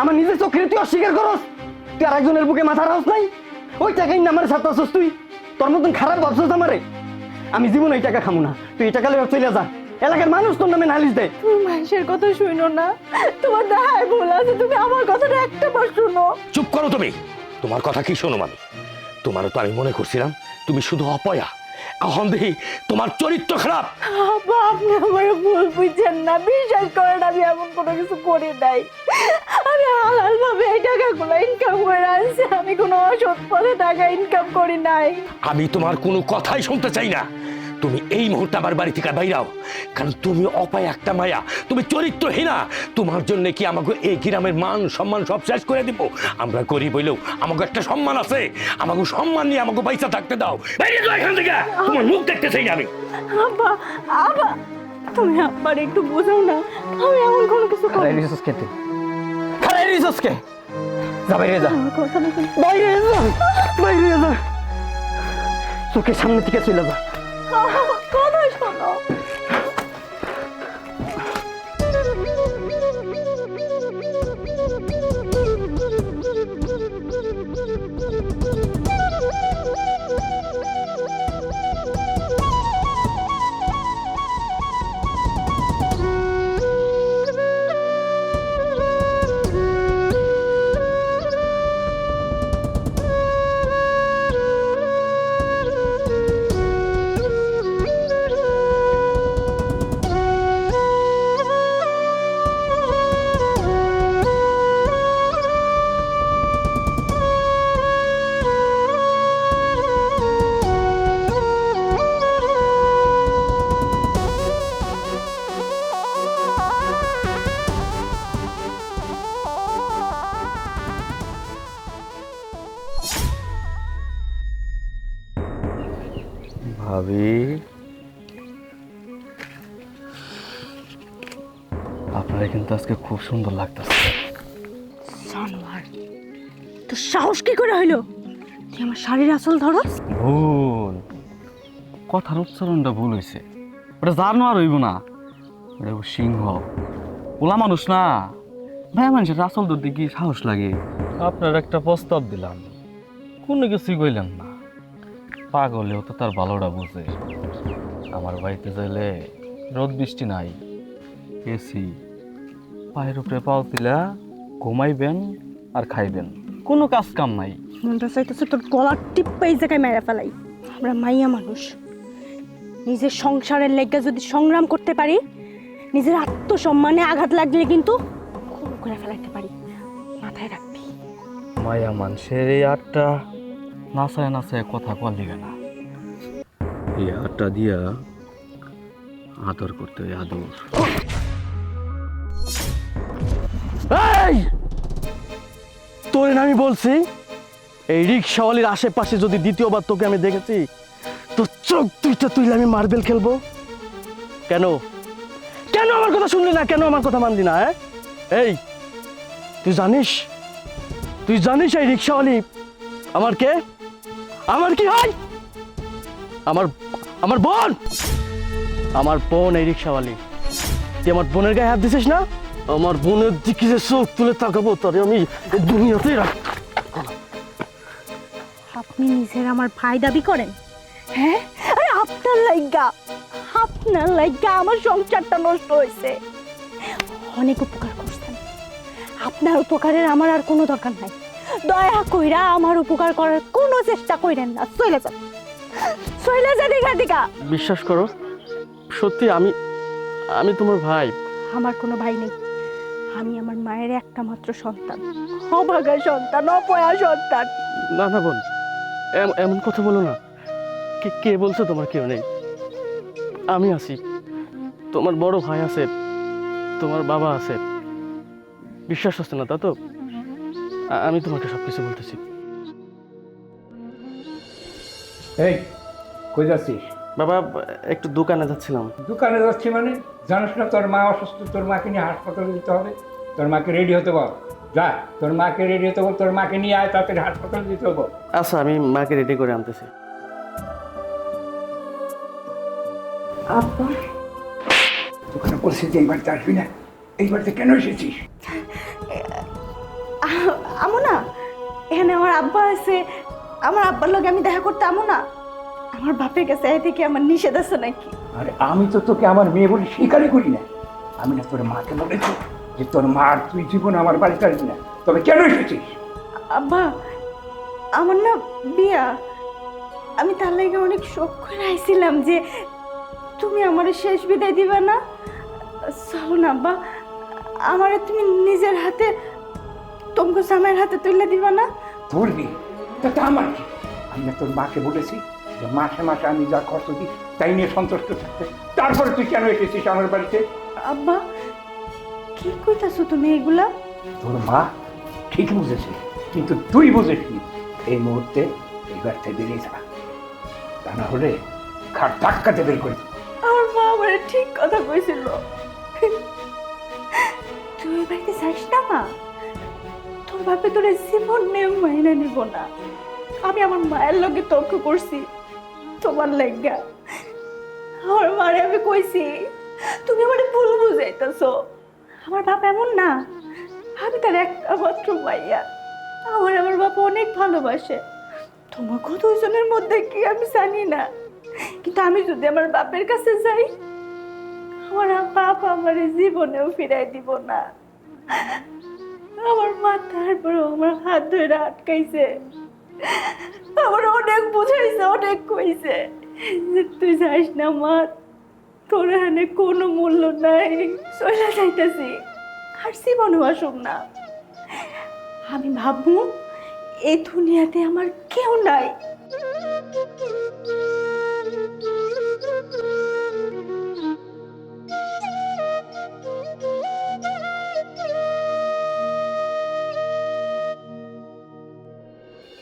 E: আমার নিজের চোখে তুই অস্বীকার করস? তুই আর একজনের বুকে মাথা রাখস নাই? ওই টাকাই না আমার সাথে আসস তুই? তোর মতন খারাপ ভাবছস আমারে? আমি জীবন ওই টাকা খামু না। তুই এই টাকা লইয়া চলে যা, এলাকার মানুষ তোর নামে নালিশ দেয়।
A: তুমি মানুষের কথা শুনো না, তোমার দেখায় ভুল আছে, তুমি আমার কথাটা একটা বার শুনো।
F: চুপ করো তুমি। তোমার কথা কি শোনো আমি? তোমারও তো আমি মনে করছিলাম তুমি শুধু অপয়া, এখন দেখি তোমার চরিত্র খারাপ।
A: আব্বা, আপনি আমার ভুল বুঝছেন না, বিশ্বাস করেন আমি এমন কোনো কিছু করি নাই। আমি হালাল ভাবে এই টাকাগুলো ইনকাম করে আনছি, আমি কোনো অসৎ পথে টাকা ইনকাম করি নাই।
F: আমি তোমার কোনো কথাই শুনতে চাই না। তুমি এই মুহূর্তে আমার বাড়ি থেকে বাইরাও, কারণ তুমি অপায় একটা মায়া, তুমি চরিত্রহীনা। তোমার জন্য কি আমাকে এই গ্রামের মান সম্মান সব শেষ করে দিব? আমরা গরিব হইলেও আমাকে একটা সম্মান আছে, আমাকে সম্মান নিয়ে আমাকে পয়সা থাকতে দাও। বাইরে যাও এখান থেকে, তোমার মুখ দেখতে চাই না আমি।
A: আব্বা, আব্বা, তুমি আব্বার একটু বোঝাও না, আমি এমন কোনো কিছু করি নাই।
E: রিসোর্স খেতে খারাই রিসোর্স কে? যা বাইরে যা,
A: আমার কথাটা শুনো।
E: বাইরে যা, বাইরে যা, চোখের সামনে থেকে চলে যা।
A: আমার কথা শোনো।
B: ভাবি, আপনারা কিন্তু আজকে খুব সুন্দর লাগতেছে।
A: জানোয়ার, তোর সাহস কি করে হইলো তুই আমার শাড়ির আঁচল ধরস?
J: ভুল, কথার উচ্চারণটা ভুল হয়েছে। ওটা জানোয়ার হইব না, ওটা হইব সিংহ। ওলা মানুষ না ভাই, মানুষের আসল ধরতে কি সাহস লাগে? আপনার একটা প্রস্তাব দিলাম, কোনো কিছুই কইলেন না। পাগলেও তো তার ভালোটা বুঝে। আমার বাড়িতে যাইলে রোদ বৃষ্টি নাই, এসি, পায়ের উপরে পাও দিলা ঘুমাইবেন আর খাইবেন, কোনো কাজ কাম নাই।
A: মনটা চাইতেছে তোর গলার টিপ্পা এই জায়গায় মেরে ফেলাই। আমরা মাইয়া মানুষ, নিজের সংসারের লেগে যদি সংগ্রাম করতে পারি, নিজের আত্মসম্মানে আঘাত লাগলে কিন্তু খুন করে ফেলাইতে পারি, মাথায় রাখবি।
J: মায়া মানুষের এই আটটা নাচায় নাচায় কথা কল লিগে না, এই আটটা দিয়া আদর করতে হয়, আদর।
G: এই তোরে না আমি বলছি, এই রিক্সাওয়ালির আশেপাশে যদি দ্বিতীয়বার তোকে আমি দেখেছি, তো চোখ দুইটা তুইলে আমি মার্বেল খেলবো। কেন কেন আমার কথা শুনলি না? কেন আমার কথা মানলি না? এই তুই জানিস এই রিক্সাওয়ালি আমার কে? আমার কি হয়? আমার বোন, আমার বোন এই রিক্সাওয়ালি। তুই আমার বোনের গায়ে হাত দিছিস না? আমার বোনের দিকে যে চোখ তুলে তাকাবো তোরে আমি এই দুনিয়াতেই রাখ।
A: আপনি নিজের আমার ভাই দাবি করেন? হ্যাঁ, আরে আপনার লাইগা আমার সংসারটা নষ্ট হয়েছে। অনেক উপকার করছেন, আপনার উপকারের আমার আর কোনো দরকার নাই। দয়া কইরা আমার উপকার করার কোনো চেষ্টা কইরেন না। চলে যান এখান থেকে। বিশ্বাস করো, সত্যি আমি তোমার ভাই। আমার কোনো ভাই নেই, আমি আমার মায়ের একটা মাত্র সন্তান, অভাগা সন্তান, অপয়া সন্তান।
G: না না বোন, এমন কথা বলো না। কে বলছো তোমার কেউ নেই? আমি আছি, তোমার বড় ভাই আছে, তোমার বাবা আছে। বিশ্বাস হচ্ছে না তা তো? আমি তোমাকে সবকিছু বলতেছি।
H: এই কই যাচ্ছিস?
G: বাবা, একটু দোকানে যাচ্ছিলাম।
H: দোকানে যাচ্ছি মানে? জানিস না তোর মা অসুস্থ, তোর মাকে নিয়ে হাসপাতালে যেতে হবে। তোর মাকে রেডি হতে বল, যা তোর মাকে রেডি হতে বল, তোর মাকে নিয়ে আয়, তাড়াতাড়ি হাসপাতালে যেতে হবে।
G: আচ্ছা, আমি মাকে রেডি করে আনতেছি।
A: আব্বা,
H: দোকানে পরিস্থিতি এই বাড়িতে আসবি না, এই বাড়িতে কেন এসেছিস?
A: আমো না, এখানে আমার আব্বা আছে, আমার আব্বার লগে আমি দেখা করতে আমো না? আমার বাপের কাছে এই থেকে আমার নিষেধ আছে নাকি?
H: আরে আমি তো তোকে আমার মেয়ে বলে স্বীকারই করি না। আমি না তোর মাকে বলেছি যে তোর মা আর তুই জীবন আমার বাড়িতে আসবি না, তবে কেন এসেছিস?
A: আব্বা, আমার না বিয়া, আমি তার লাগে অনেক শখ করে আইছিলাম যে তুমি আমার শেষ বিদায় দিবা না। চলো না আব্বা, আমারে তুমি নিজের হাতে তোমাকে জামাইয়ের হাতে তুলে দিবা না?
H: তোর বিয়ে তাতে আমার কি? আমি না তোর মাকে বলেছি যে মাসে মাসে আমি যা খরচ দিই তাই নিয়ে সন্তুষ্ট থাকতে। তারপরে তুই কেন এসেছিস আমার বাড়িতে?
A: আব্বা, কি কইতাছো তুমি এগুলা?
H: তোর মা ঠিক বুঝেছে, কিন্তু তুই বুঝেছিস। এই মুহূর্তে এই বাড়ি থেকে বেরিয়ে যা, তা না হলে খাট ধাক্কাতে বের করে দেবো।
A: আমার মা আমার ঠিক কথা কইছিল। তুই ওই বাড়িতে যাইস না মা, তোর বাপে তোর জীবন নিয়ে মাইনা নিব না। আমি আমার মায়ের লগে তর্ক করছি তোমার লাগা। আমার মারে আমি কইছি তুমি আমার ভুল বুঝাইতেছো, আমার বাপ এমন না, আমি তার একটা মাত্র মাইয়া। আমার বাবা অনেক ভালোবাসে, তোমাকে দুইজনের মধ্যে কি আমি জানি না, কিন্তু আমি যদি আমার বাপের কাছে যাই, আমার বাপ আমার জীবনেও ফিরাই দিব না। আমার মা তারপর আমার হাত ধরে আটকাইছে, আমার অনেক বুঝাইছে, অনেক কইছে যে তুই যাইস না মা, তোর এখানে কোনো মূল্য নাই, চলে যাইতেছি, আর জীবনও আসুক না। আমি ভাববো এই দুনিয়াতে আমার কেউ নাই।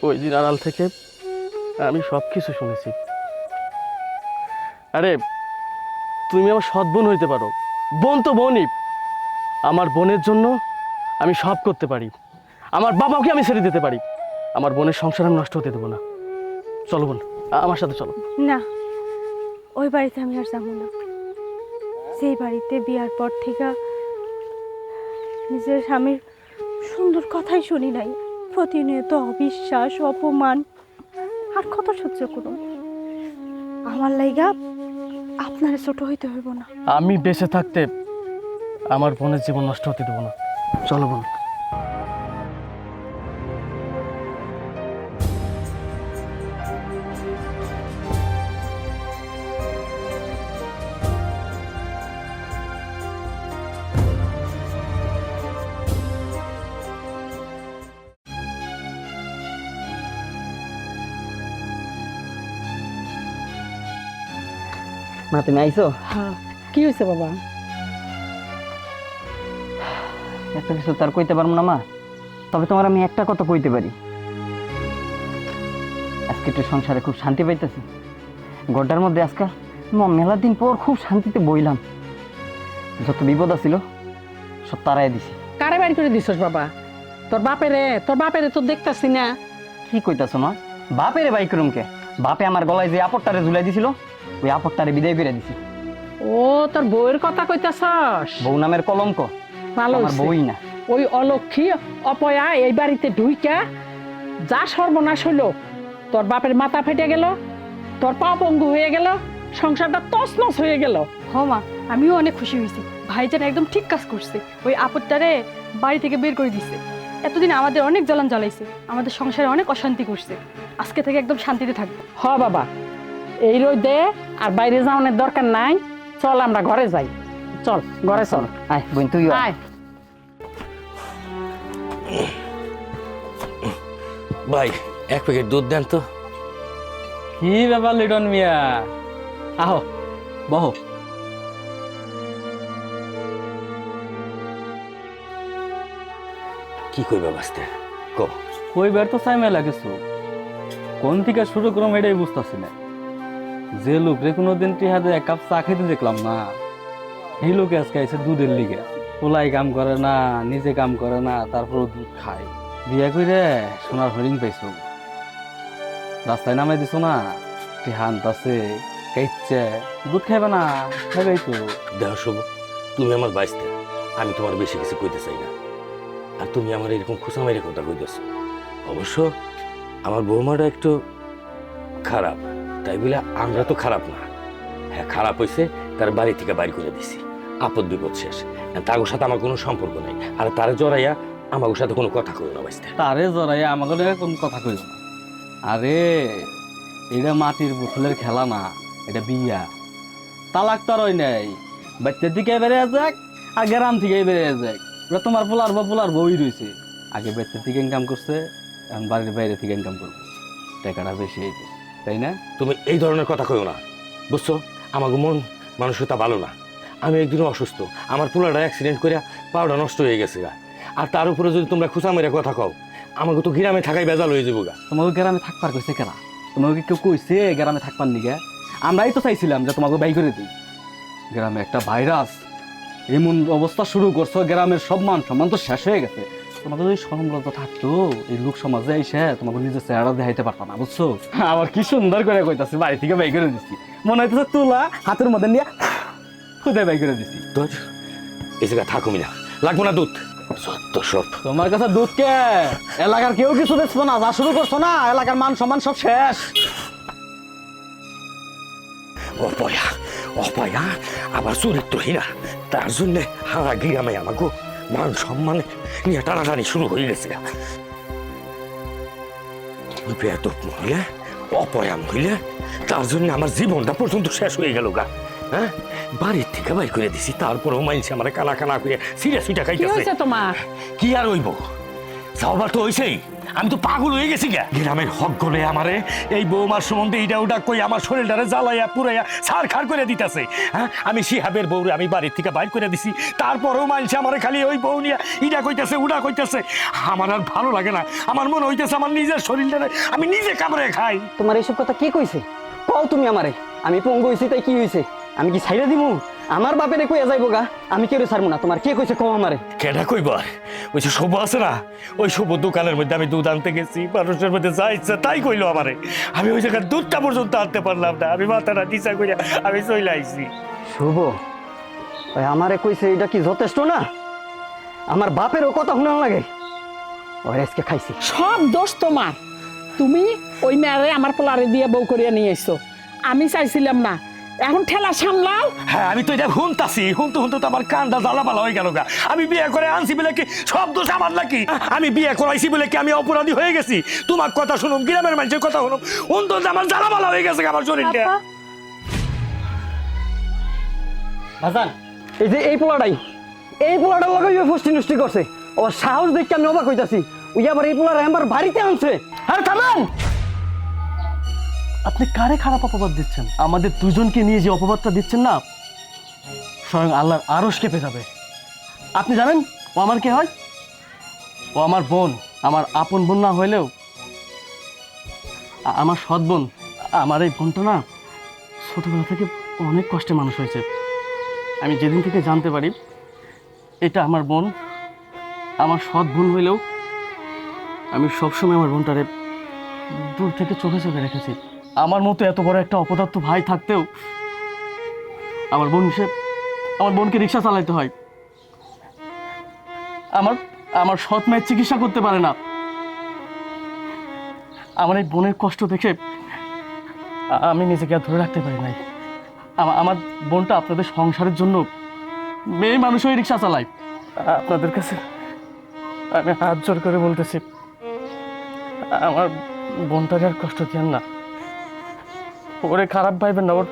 I: ওই দিন আড়াল থেকে আমি সব কিছু শুনেছি। আরে তুমি আমার সৎ বোন হইতে পারো, বোন তো বোনই। আমার বোনের জন্য আমি সব করতে পারি, আমার বাবাকে আমি ছেড়ে দিতে পারি, আমার বোনের সংসার আমি নষ্ট হতে দেবো না। চলো বোন, আমার সাথে চলো।
A: না, ওই বাড়িতে আমি আর যাবো না। সেই বাড়িতে বিয়ার পর থেকে নিজের স্বামীর সুন্দর কথাই শুনি নাই, প্রতিনিয়ত অবিশ্বাস, অপমান আর কত সহ্য করুন। আমার লাইগা আপনার ছোট হইতে হইব না।
I: আমি বেঁচে থাকতে আমার বোনের জীবন নষ্ট হতে দেবো না। চলো বোন।
E: মা তুমি আইছো?
C: হ্যাঁ, কি হয়েছে বাবা?
E: এত কিছু তার কইতে পারবো না মা, তবে তোমার আমি একটা কথা কইতে পারি। আজকে একটু সংসারে খুব শান্তি পাইতেছি। গড্ডার মধ্যে আজকে মেলা দিন পর খুব শান্তিতে বইলাম। যত বিপদ আছিল সব তারাই দিছি।
C: কারে বাড়ি করে দিছস বাবা? তোর বাপেরে তো দেখতাছি না।
E: কি কইতাছো মা? বাপেরে বাই করুমকে? বাপে আমার গলায় যে আপটটারে ঝুলাই দিছিল, ওই আপটটারে বিদায় করে দিছি।
C: ও, তোর বউয়ের কথা কইতাছস?
E: বউ নামের কলঙ্ক,
C: ভালো
E: আমার
C: হইছে।
E: বউই না।
C: ওই অলক্ষী অপয়া এই বাড়িতে ঢুইকা যা সর্বনাশ হইলো, তোর বাপের মাথা ফেটে গেল, তোর পা পঙ্গু হয়ে গেল, সংসারটা তছনছ হয়ে গেল।
D: হ মা, আমিও অনেক খুশি হয়েছি। ভাইজান একদম ঠিক কাজ করছে, ওই আপদটারে বাড়ি থেকে বের করে দিছে। এতদিন আমাদের অনেক জ্বালান জ্বালাইছে, আমাদের সংসারে অনেক অশান্তি করছে। আজকে থেকে একদম শান্তিতে থাকবো।
C: হ বাবা, এই রোদে আর বাইরে যাওয়ানোর দরকার নাই। চল আমরা ঘরে যাই, চল ঘরে চল।
E: আয় বোন, তুই
C: আয়।
B: ভাই, এক প্যাকেট দুধ দেন তো।
J: কি ব্যাপার লিটন মিয়া? আহো, বহো।
B: কি কইবা বাস্তে, কো।
J: কইবার তো চাই মেলা কিছু, কোন থেকে শুরু করম এটাই বুঝতেছি না। যে লোক রে কোনোদিন টিহাদে এক কাপ চা খেতে দেখলাম না, এই লোকে আজকে আইসে দুধের লিগে। পোলাই কাম করে না, নিজে কাম করে না, তারপর দুধ খায়। বিয়া কইরে সোনার হরিণ পাইছো, রাস্তায় নামাই দিছো না, টিহান তাছে খাইছে, দুধ খাইবে না, খাইবাই তো।
B: দেহ শুভ, তুমি আমার বাইসতে, আমি তোমার বেশি কিছু কইতে চাই না। আর তুমি আমার এরকম খোঁচা মেরে কথা কইতেছ। অবশ্য আমার বৌমাটা একটু খারাপ, তাই বলে আমরা তো খারাপ না। হ্যাঁ, খারাপ হয়েছে, তার বাড়ি থেকে বাইর করে দিছি। আপদ বিপদ শেষ, তার সাথে আমার কোনো সম্পর্ক নেই। আর তারা জড়াইয়া আমার সাথে কোনো কথা কইও না বাইসতে।
J: তারে জড়াইয়া আমাকে কোন কথা কইল না। আরে এটা মাটির পুতুলের খেলা না, এটা বিয়া। তালাক তো আর ওই নাই, বাচ্চার দিকে বেড়ে যাক আর গ্রাম থেকে বেড়ে যাক। ওটা তোমার পোলার বই রয়েছে। আগে বাচ্চার থেকে ইনকাম করছে, এখন বাড়ির বাইরে থেকে ইনকাম করবো, টাকাটা বেশি হয়েছে, তাই না?
B: তুমি এই ধরনের কথা কইও না, বুঝছো? আমাকে মন মানসিকতা ভালো না। আমি একদিন অসুস্থ, আমার পোলাটা অ্যাক্সিডেন্ট করে পাউডার নষ্ট হয়ে গেছে গা। আর তার উপরে যদি তোমরা খুচা মেরে কথা কও, আমাকে তো গ্রামে থাকাই বেজাল হয়ে যাবো গা।
J: তোমাকে গ্রামে থাকবার কইছে কেনা? তোমাকে কেউ কইছে গ্রামে থাকবার নিগে? আমরাই তো চাইছিলাম যে তোমাকে বাই করে দিই। গ্রামে একটা ভাইরাস এমন অবস্থা শুরু করছো, গ্রামের সব মান সম্মান তো শেষ হয়ে গেছে। তোমাকে যদি সরমলতা থাকতো, এই লোক সমাজে এসে তোমাকে নিজের চেহারা দেখাইতে পারতাম না, বুঝছো? আবার কি সুন্দর করে কইতাছি, বাড়ি থেকে বাই করে দিচ্ছি, মনে হইতেছে তুলা হাতের মধ্যে নিয়ে খুদে বাই করে দিচ্ছি।
B: তোর এই জায়গায় থাকুমি না, লাগবো না দুধ, সত্য সব।
J: তোমার কাছে দুধ কে? এলাকার কেউ কিছু বেচবো না, যা শুরু করছো না, এলাকার মান সম্মান সব শেষ।
B: অপয়া অপয়া আবার চরিত্রহীনা, তার জন্য হারা গ্রামে আমাকে মান সম্মানে নিয়ে টানাটানি শুরু হয়ে গেছে। বেয়াদব মহিলা, অপয়া মহিলা, তার জন্য আমার জীবনটা পর্যন্ত শেষ হয়ে গেল গা। হ্যাঁ, বাড়ির থেকে বাইর করে দিছি, তারপরেও মাইনছে আমার কানা কানা করে সিরিয়াস উইটা
C: কি
B: খাইতেছে।
C: হয়েছে তোমার?
B: কি আর হইব, যাওয়ার তো হইছেই।
F: আমি তো পাগল হয়ে গেছি গা। গ্রামের হক গলে আমারে এই বৌমার সম্বন্ধে এইটা ওটা কই আমার শরীরটারে জ্বালাইয়া পুরাইয়া সার খার করে দিতেছে। হ্যাঁ, আমি শিহাবের বউরে আমি বাড়ির থেকে বাইর করে দিছি, তারপরেও মানছে আমারে খালি ওই বউ নিয়ে ইটা কইতেছে উডা কইতেছে। আমার আর ভালো লাগে না, আমার মনে হইতেছে আমার নিজের শরীরটারে আমি নিজে কামড়ে খাই।
E: তোমার এইসব কথা কে কইছে? কও তুমি আমারে। আমি পঙ্গু হইছি তাই কি হইছে? আমি কি ছাইরা দিমু? আমার বাপেরে কইয়া যাইবো গা, আমি কেউ ছাড়বো না। তোমার কে কইছে কও আমারে?
F: কেডা কইবার? ওই যে শুভ আছে না, ওই শুভ দোকানের মধ্যে আমি দুধ আনতে গেছি, মানুষের মধ্যে যা ইচ্ছা তাই কইলো আমারে। আমি ওই জায়গায় দুধটা পর্যন্ত আনতে পারলাম না, আমি মাথাটা দিশা কইরা আমি চলে আইছি।
E: শুভ ওই আমারে কইছে, এটা কি যথেষ্ট না? আমার বাপেরও কথা শোনা লাগে। ওর আজকে খাইছি।
C: সব দোষ তোমার। তুমি ওই মেয়ারে আমার পোলারে দিয়ে বউ করিয়া নিয়ে এসছো। আমি চাইছিলাম না, এখন ঠেলা সামলাও।
F: হ্যাঁ, আমি তো এটা শুনতাছি, শুনতে শুনতে তো আমার কানটা জ্বালাপালা হয়ে গেল গা। আমি বিয়ে করে আনছি বলে কি সব দোষ আমার নাকি? আমি বিয়ে করাইছি বলে কি আমি অপরাধী হয়ে গেছি? তোমার কথা শুনুম, গ্রামের মানুষের কথা শুনুম, অন্তত আমার জ্বালাপালা হয়ে গেছে আমার শরীরটা।
E: বাজান, এই যে এই পোলাটাই, এই পোলাটার লগে ইয়ে ফষ্টি নষ্টি করছে। ওর সাহস দেখে আমি অবাক হইতাছি। ওই আবার এই পোলার আমার বাড়িতে আনছে। আরে থামেন!
G: আপনি কারে খারাপ অপবাদ দিচ্ছেন? আমাদের দুজনকে নিয়ে যে অপবাদটা দিচ্ছেন না, স্বয়ং আল্লাহর আরশ কেঁপে যাবে। আপনি জানেন ও আমার কে হয়? ও আমার বোন, আমার আপন বোন না হইলেও আমার সৎ বোন। আমার এই বোনটা না ছোটবেলা থেকে অনেক কষ্টে মানুষ হয়েছে। আমি যেদিন থেকে জানতে পারি এটা আমার বোন, আমার সৎ বোন হইলেও আমি সবসময় আমার বোনটারে দূর থেকে চোখে চোখে রেখেছি। আমার মতো এত বড় একটা অপদার্থ ভাই থাকতেও আমার বোনকে রিক্সা চালাইতে হয়। আমার সৎ মায়ের চিকিৎসা করতে পারে না। আমার এই বোনের কষ্ট দেখে আমি নিজেকে আর ধরে রাখতে পারি নাই। আমার বোনটা আপনাদের সংসারের জন্য মেয়ে মানুষ হয়ে রিক্সা চালায়। আপনাদের কাছে আমি হাত জোর করে বলতেছি, আমার বোনটাকে আর কষ্ট দেন না। ওরে খারাপ ভাইবেন না, ওর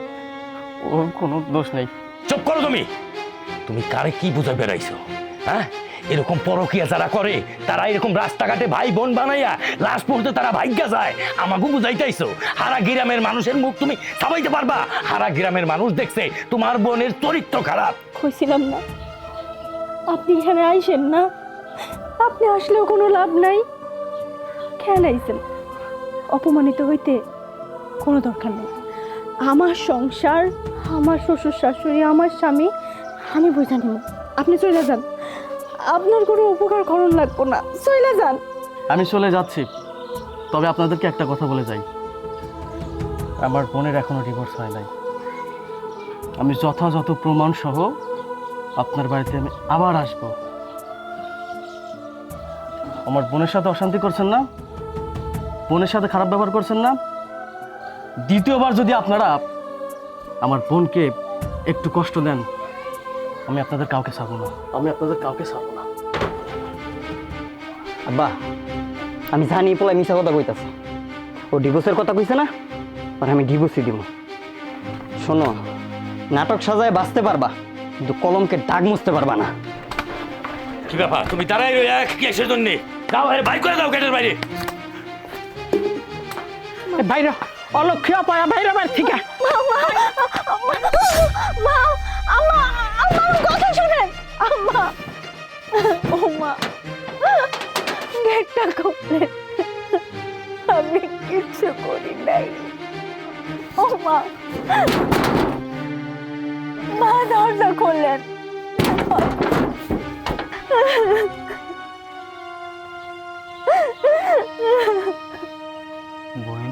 G: কোনো দোষ নেই।
F: চুপ করো তুমি। তুমি কারে কি বুঝাই বেড়াইছো? হ্যাঁ, এরকম পরকিয়া যারা করে তারা এরকম রাস্তাঘাটে ভাই বোন বানাইয়া লাস্ট পর্যন্ত তারা ভাগ্যা যায়। আমাকে বুঝাইতেইছো হারা গ্রামের মানুষের মুখ তুমি সাবাইতে পারবা? হারা গ্রামের মানুষ দেখছে তোমার বোনের চরিত্র খারাপ।
A: কইছিলাম না আপনি এখানে আইসেন না? আপনি আসলেও কোনো লাভ নাই। কেন আইসেন? অপমানিত হইতে কোনো দরকার নেই। আমার সংসার, আমার শ্বশুর শাশুড়ি, আমার স্বামী, আমি বুঝা নিব। আপনি চলে যান, আপনার কোনো উপকার করণ লাগবো না, চলে যান।
G: আমি চলে যাচ্ছি, তবে আপনাদেরকে একটা কথা বলে যাই, আমার বোনের এখনো ডিভোর্স হয় নাই। আমি যথাযথ প্রমাণ সহ আপনার বাড়িতে আমি আবার আসব। আমার বোনের সাথে অশান্তি করছেন না, বোনের সাথে খারাপ ব্যবহার করছেন না। দ্বিতীয়বার যদি আপনারা আমার বোনকে একটু কষ্ট দেন, আমি আপনাদের কাউকে ছাড়বো না, আমি আপনাদের কাউকে ছাড়বো না।
E: আব্বা, আমি জানি পোলা মিশা কথা কইতাছে। ও ডিভোর্সের কথা কইছে না, আর আমি ডিভোর্সই দিব। শোনো, নাটক সাজায় বাঁচতে পারবা, কিন্তু কলমকে দাগ মুছতে পারবা না।
F: কি ব্যাপার? তুমি দাঁড়াই কিসের জন্য? দাও বাইর করে দাও গেটের বাইরে।
C: বাইরে অলক্ষ্য পায়া বাইরে বাইরে থেকে।
A: মা, আম্মা, আমার কথা শুনেন। আম্মা, ও মা, গেটটা খুলে, আমি কিছু করি নাই। ও মা, মা দরজা খুললেন।
G: বোন,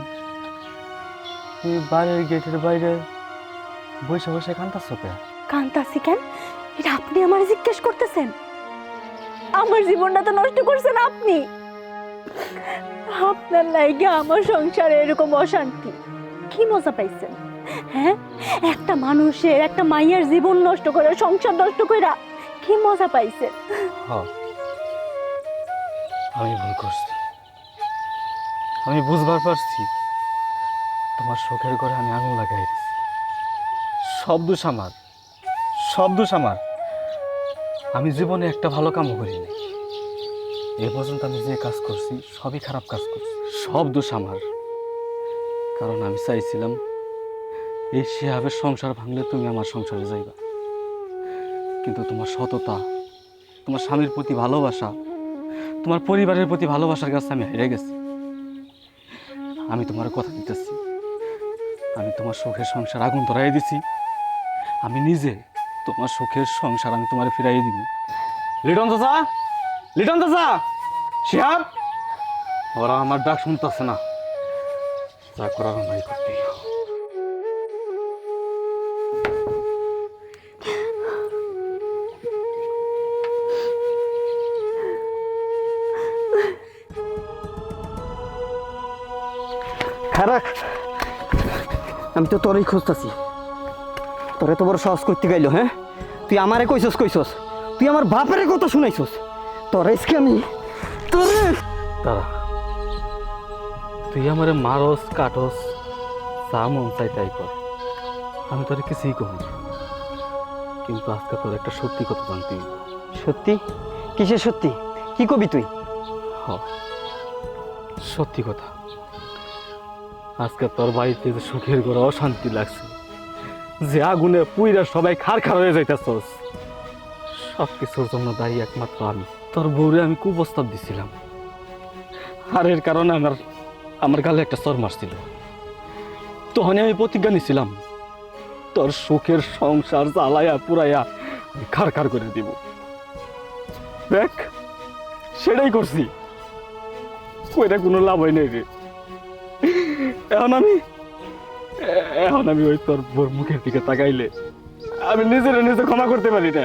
G: তুই বাড়ির গেটের বাইরে বসে বসে কান্তাছ কে?
A: কান্তাসি কেন? এটা আপনি আমার জিজ্ঞেস করতেছেন? আমার জীবনটা তো নষ্ট করছেন আপনি। আপনার লাইগে আমার সংসারে এরকম অশান্তি। কি মজা পাইছেন? হ্যাঁ, একটা মানুষের, একটা মাইয়ার জীবন নষ্ট করে, সংসার নষ্ট কইরা কি মজা পাইছেন?
J: আমি ভুল করছি। আমি বুঝবার পারছি তোমার শোকের ঘরে আমি আগুন লাগাই দিছি। সব দোষ আমার, সব দোষ আমার। আমি জীবনে একটা ভালো কামও করিনি। এ পর্যন্ত আমি যে কাজ করছি সবই খারাপ কাজ করছি, সব দোষ আমার। কারণ আমি চাইছিলাম এই শিহাবের সংসার ভাঙলে তুমি আমার সংসারে যাইবা, কিন্তু তোমার সততা, তোমার স্বামীর প্রতি ভালোবাসা, তোমার পরিবারের প্রতি ভালোবাসার কাছে আমি হেরে গেছি। আমি তোমার কথা দিতেছি, আমি তোমার সুখের সংসার আগুন ধরাই দিছি। আমি নিজে তোমার সুখের সংসার আমি তোমার ফিরাই দিব। লিটন চাচা, লিটন চাচা, শিহাব, ওরা আমার ডাক শুনতেছে না, যা করার আমায় করতে।
E: খারাপ, আমি তো তোরই খুঁজতেছি। তোরে তো বড় সাহস করতে গেল, হ্যাঁ? তুই আমারে কইছস, তুই আমার বাপের কথা শুনাইছস। তোর আজকে আমি তোরে
J: তারা তুই আমারে মারস কাটস, যা মন চাই তাই কর, আমি তোরে কিছুই করি না। কিন্তু আজকে তোর একটা সত্যি কথা জানতে হইব।
E: সত্যি? কিসের সত্যি? কি কবি তুই?
J: সত্যি কথা, আজকে তোর বাড়িতে যে সুখের ঘরে অশান্তি লাগছে, যে আগুনে পুইরা সবাই খার হয়ে যাইতেছস, সব কিছুর জন্য দায়ী একমাত্র আমি। তোর বউরে আমি কুপ্রস্তাব দিছিলাম, আর এর কারণে আমার গালে একটা চর মারছিল। তখনই আমি প্রতিজ্ঞা নিছিলাম, তোর সুখের সংসার জ্বালাইয়া পুরাইয়া আমি খার করে দিব। দেখ, সেটাই করছি, কইরা কোনো লাভ হয় নাই রে। এখন আমি ওই তোর বোর মুখের দিকে তাকাইলে আমি নিজে ক্ষমা করতে পারি না।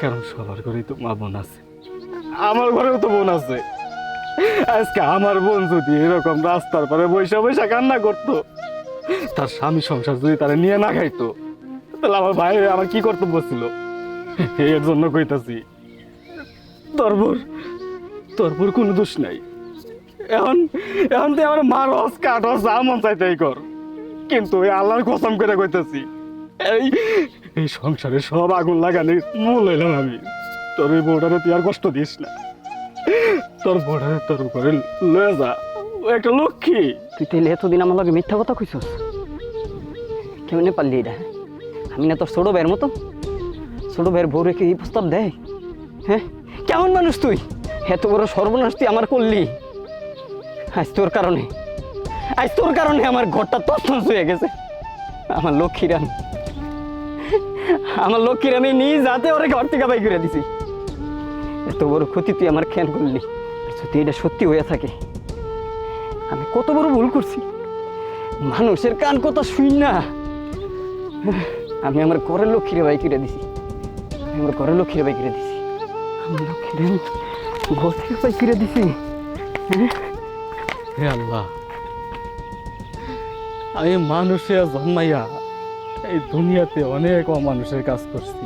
J: কারণ সবার ঘরেই তো মা বোন আছে, আমার ঘরেও তো বোন আছে। আজকে আমার বোন যদি এরকম রাস্তার পরে বৈশা কান্না করতো, তার স্বামী সংসার যদি তারা নিয়ে না খাইতো, তাহলে আমার ভাই আমার কি কর্তব্য ছিল? এর জন্য কইতাছি, তোর বোর কোনো দোষ নাই। এখন তুই আমার মারস কাটস, যা মন চাই তাই কর, কিন্তু ওই আল্লাহর কসম করে কইতাছি, এই সংসারে সব আগুন লাগানি মূল হইলাম আমি। তোর ওই বউটারে তুই আর কষ্ট দিস না, তোর বউটারে তোর ঘরে লয়ে যা, ও একটা লক্ষ্মী।
E: তুই তাইলে এতদিন আমার লগে মিথ্যা কথা কইছস? কেমনে পারলি এটা? আমি না তোর ছোট ভাইয়ের মতো? ছোট ভাইয়ের বউ রেখে এই প্রস্তাব দেয়? হ্যাঁ, কেমন মানুষ তুই? এত বড় সর্বনাশ তুই আমার করলি। আজ তোর কারণে আমার ঘরটা তছনছ হয়ে গেছে। আমার লক্ষ্মীর আমি নিজ হাতে ওরে ঘর থেকে বাই করে দিছি। এত বড় ক্ষতি তুই আমার খেয়াল করলি। যদি এটা সত্যি হয়ে থাকে, আমি কত বড় ভুল করছি। মানুষের কান কথা শুই না, আমি আমার ঘরের লক্ষ্মীরে বাই করে দিছি। আমার ঘরের লক্ষ্মীরে বাই করে দিছি। আমার লক্ষ্মীরে আমি ঘর থেকে বাই করে দিছি।
J: হে আল্লাহ, আমি মানুষে জন্মাইয়া এই দুনিয়াতে অনেক অমানুষের কাজ করছি।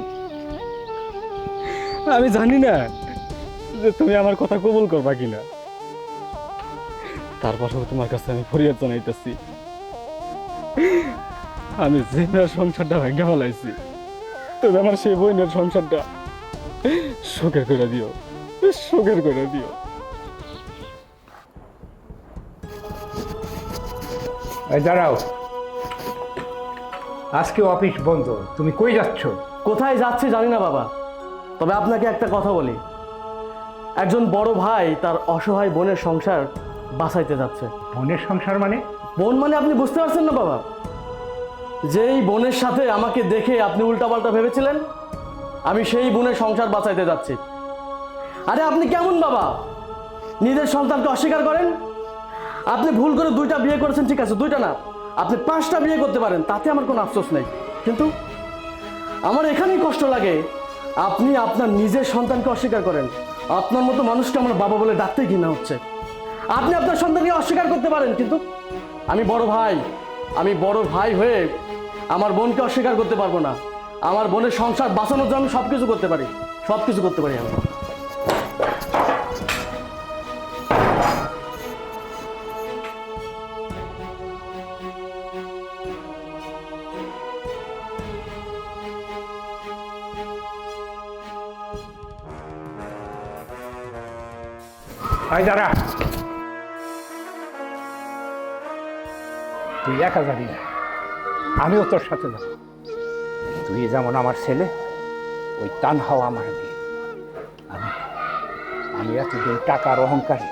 J: আমি জানি না যে তুমি আমার কথা কবুল করবা কিনা, তারপরেও তোমার কাছে আমি ফরিয়াদ জানাইতেছি। আমি যে মেয়ের সংসারটা ভেঙে ফেলাইছি, তুমি আমার সেই বোনের সংসারটা সুখের করে দিও।
H: এই দাঁড়াও, আজকে অফিস বন্ধ, তুমি কই যাচ্ছ?
G: কোথায় যাচ্ছি জানি না বাবা, তবে আপনাকে একটা কথা বলি। একজন বড় ভাই তার অসহায় বোনের সংসার বাঁচাইতে যাচ্ছে।
H: বোনের সংসার মানে?
G: বোন মানে আপনি বুঝতে পারছেন না বাবা? যেই বোনের সাথে আমাকে দেখে আপনি উল্টাপাল্টা ভেবেছিলেন, আমি সেই বোনের সংসার বাঁচাইতে যাচ্ছি। আরে আপনি কেমন বাবা, নিজের সন্তানকে অস্বীকার করেন? আপনি ভুল করে 2টা বিয়ে করেছেন, ঠিক আছে, 2টা না, আপনি 5টা বিয়ে করতে পারেন, তাতে আমার কোনো আফসোস নেই। কিন্তু আমার এখানেই কষ্ট লাগে, আপনি আপনার নিজের সন্তানকে অস্বীকার করেন। আপনার মতো মানুষকে আমার বাবা বলে ডাকতে ঘৃণা হচ্ছে। আপনি আপনার সন্তানকে অস্বীকার করতে পারেন, কিন্তু আমি বড় ভাই হয়ে আমার বোনকে অস্বীকার করতে পারবো না। আমার বোনের সংসার বাঁচানোর জন্য আমি সব কিছু করতে পারি আমি।
H: হয় দাঁড়া, তুই একা যাবি না, আমিও তোর সাথে যাব। তুই যেমন আমার ছেলে, ওই তানহাও আমার মেয়ে। আমি এতদিন টাকার অহংকারী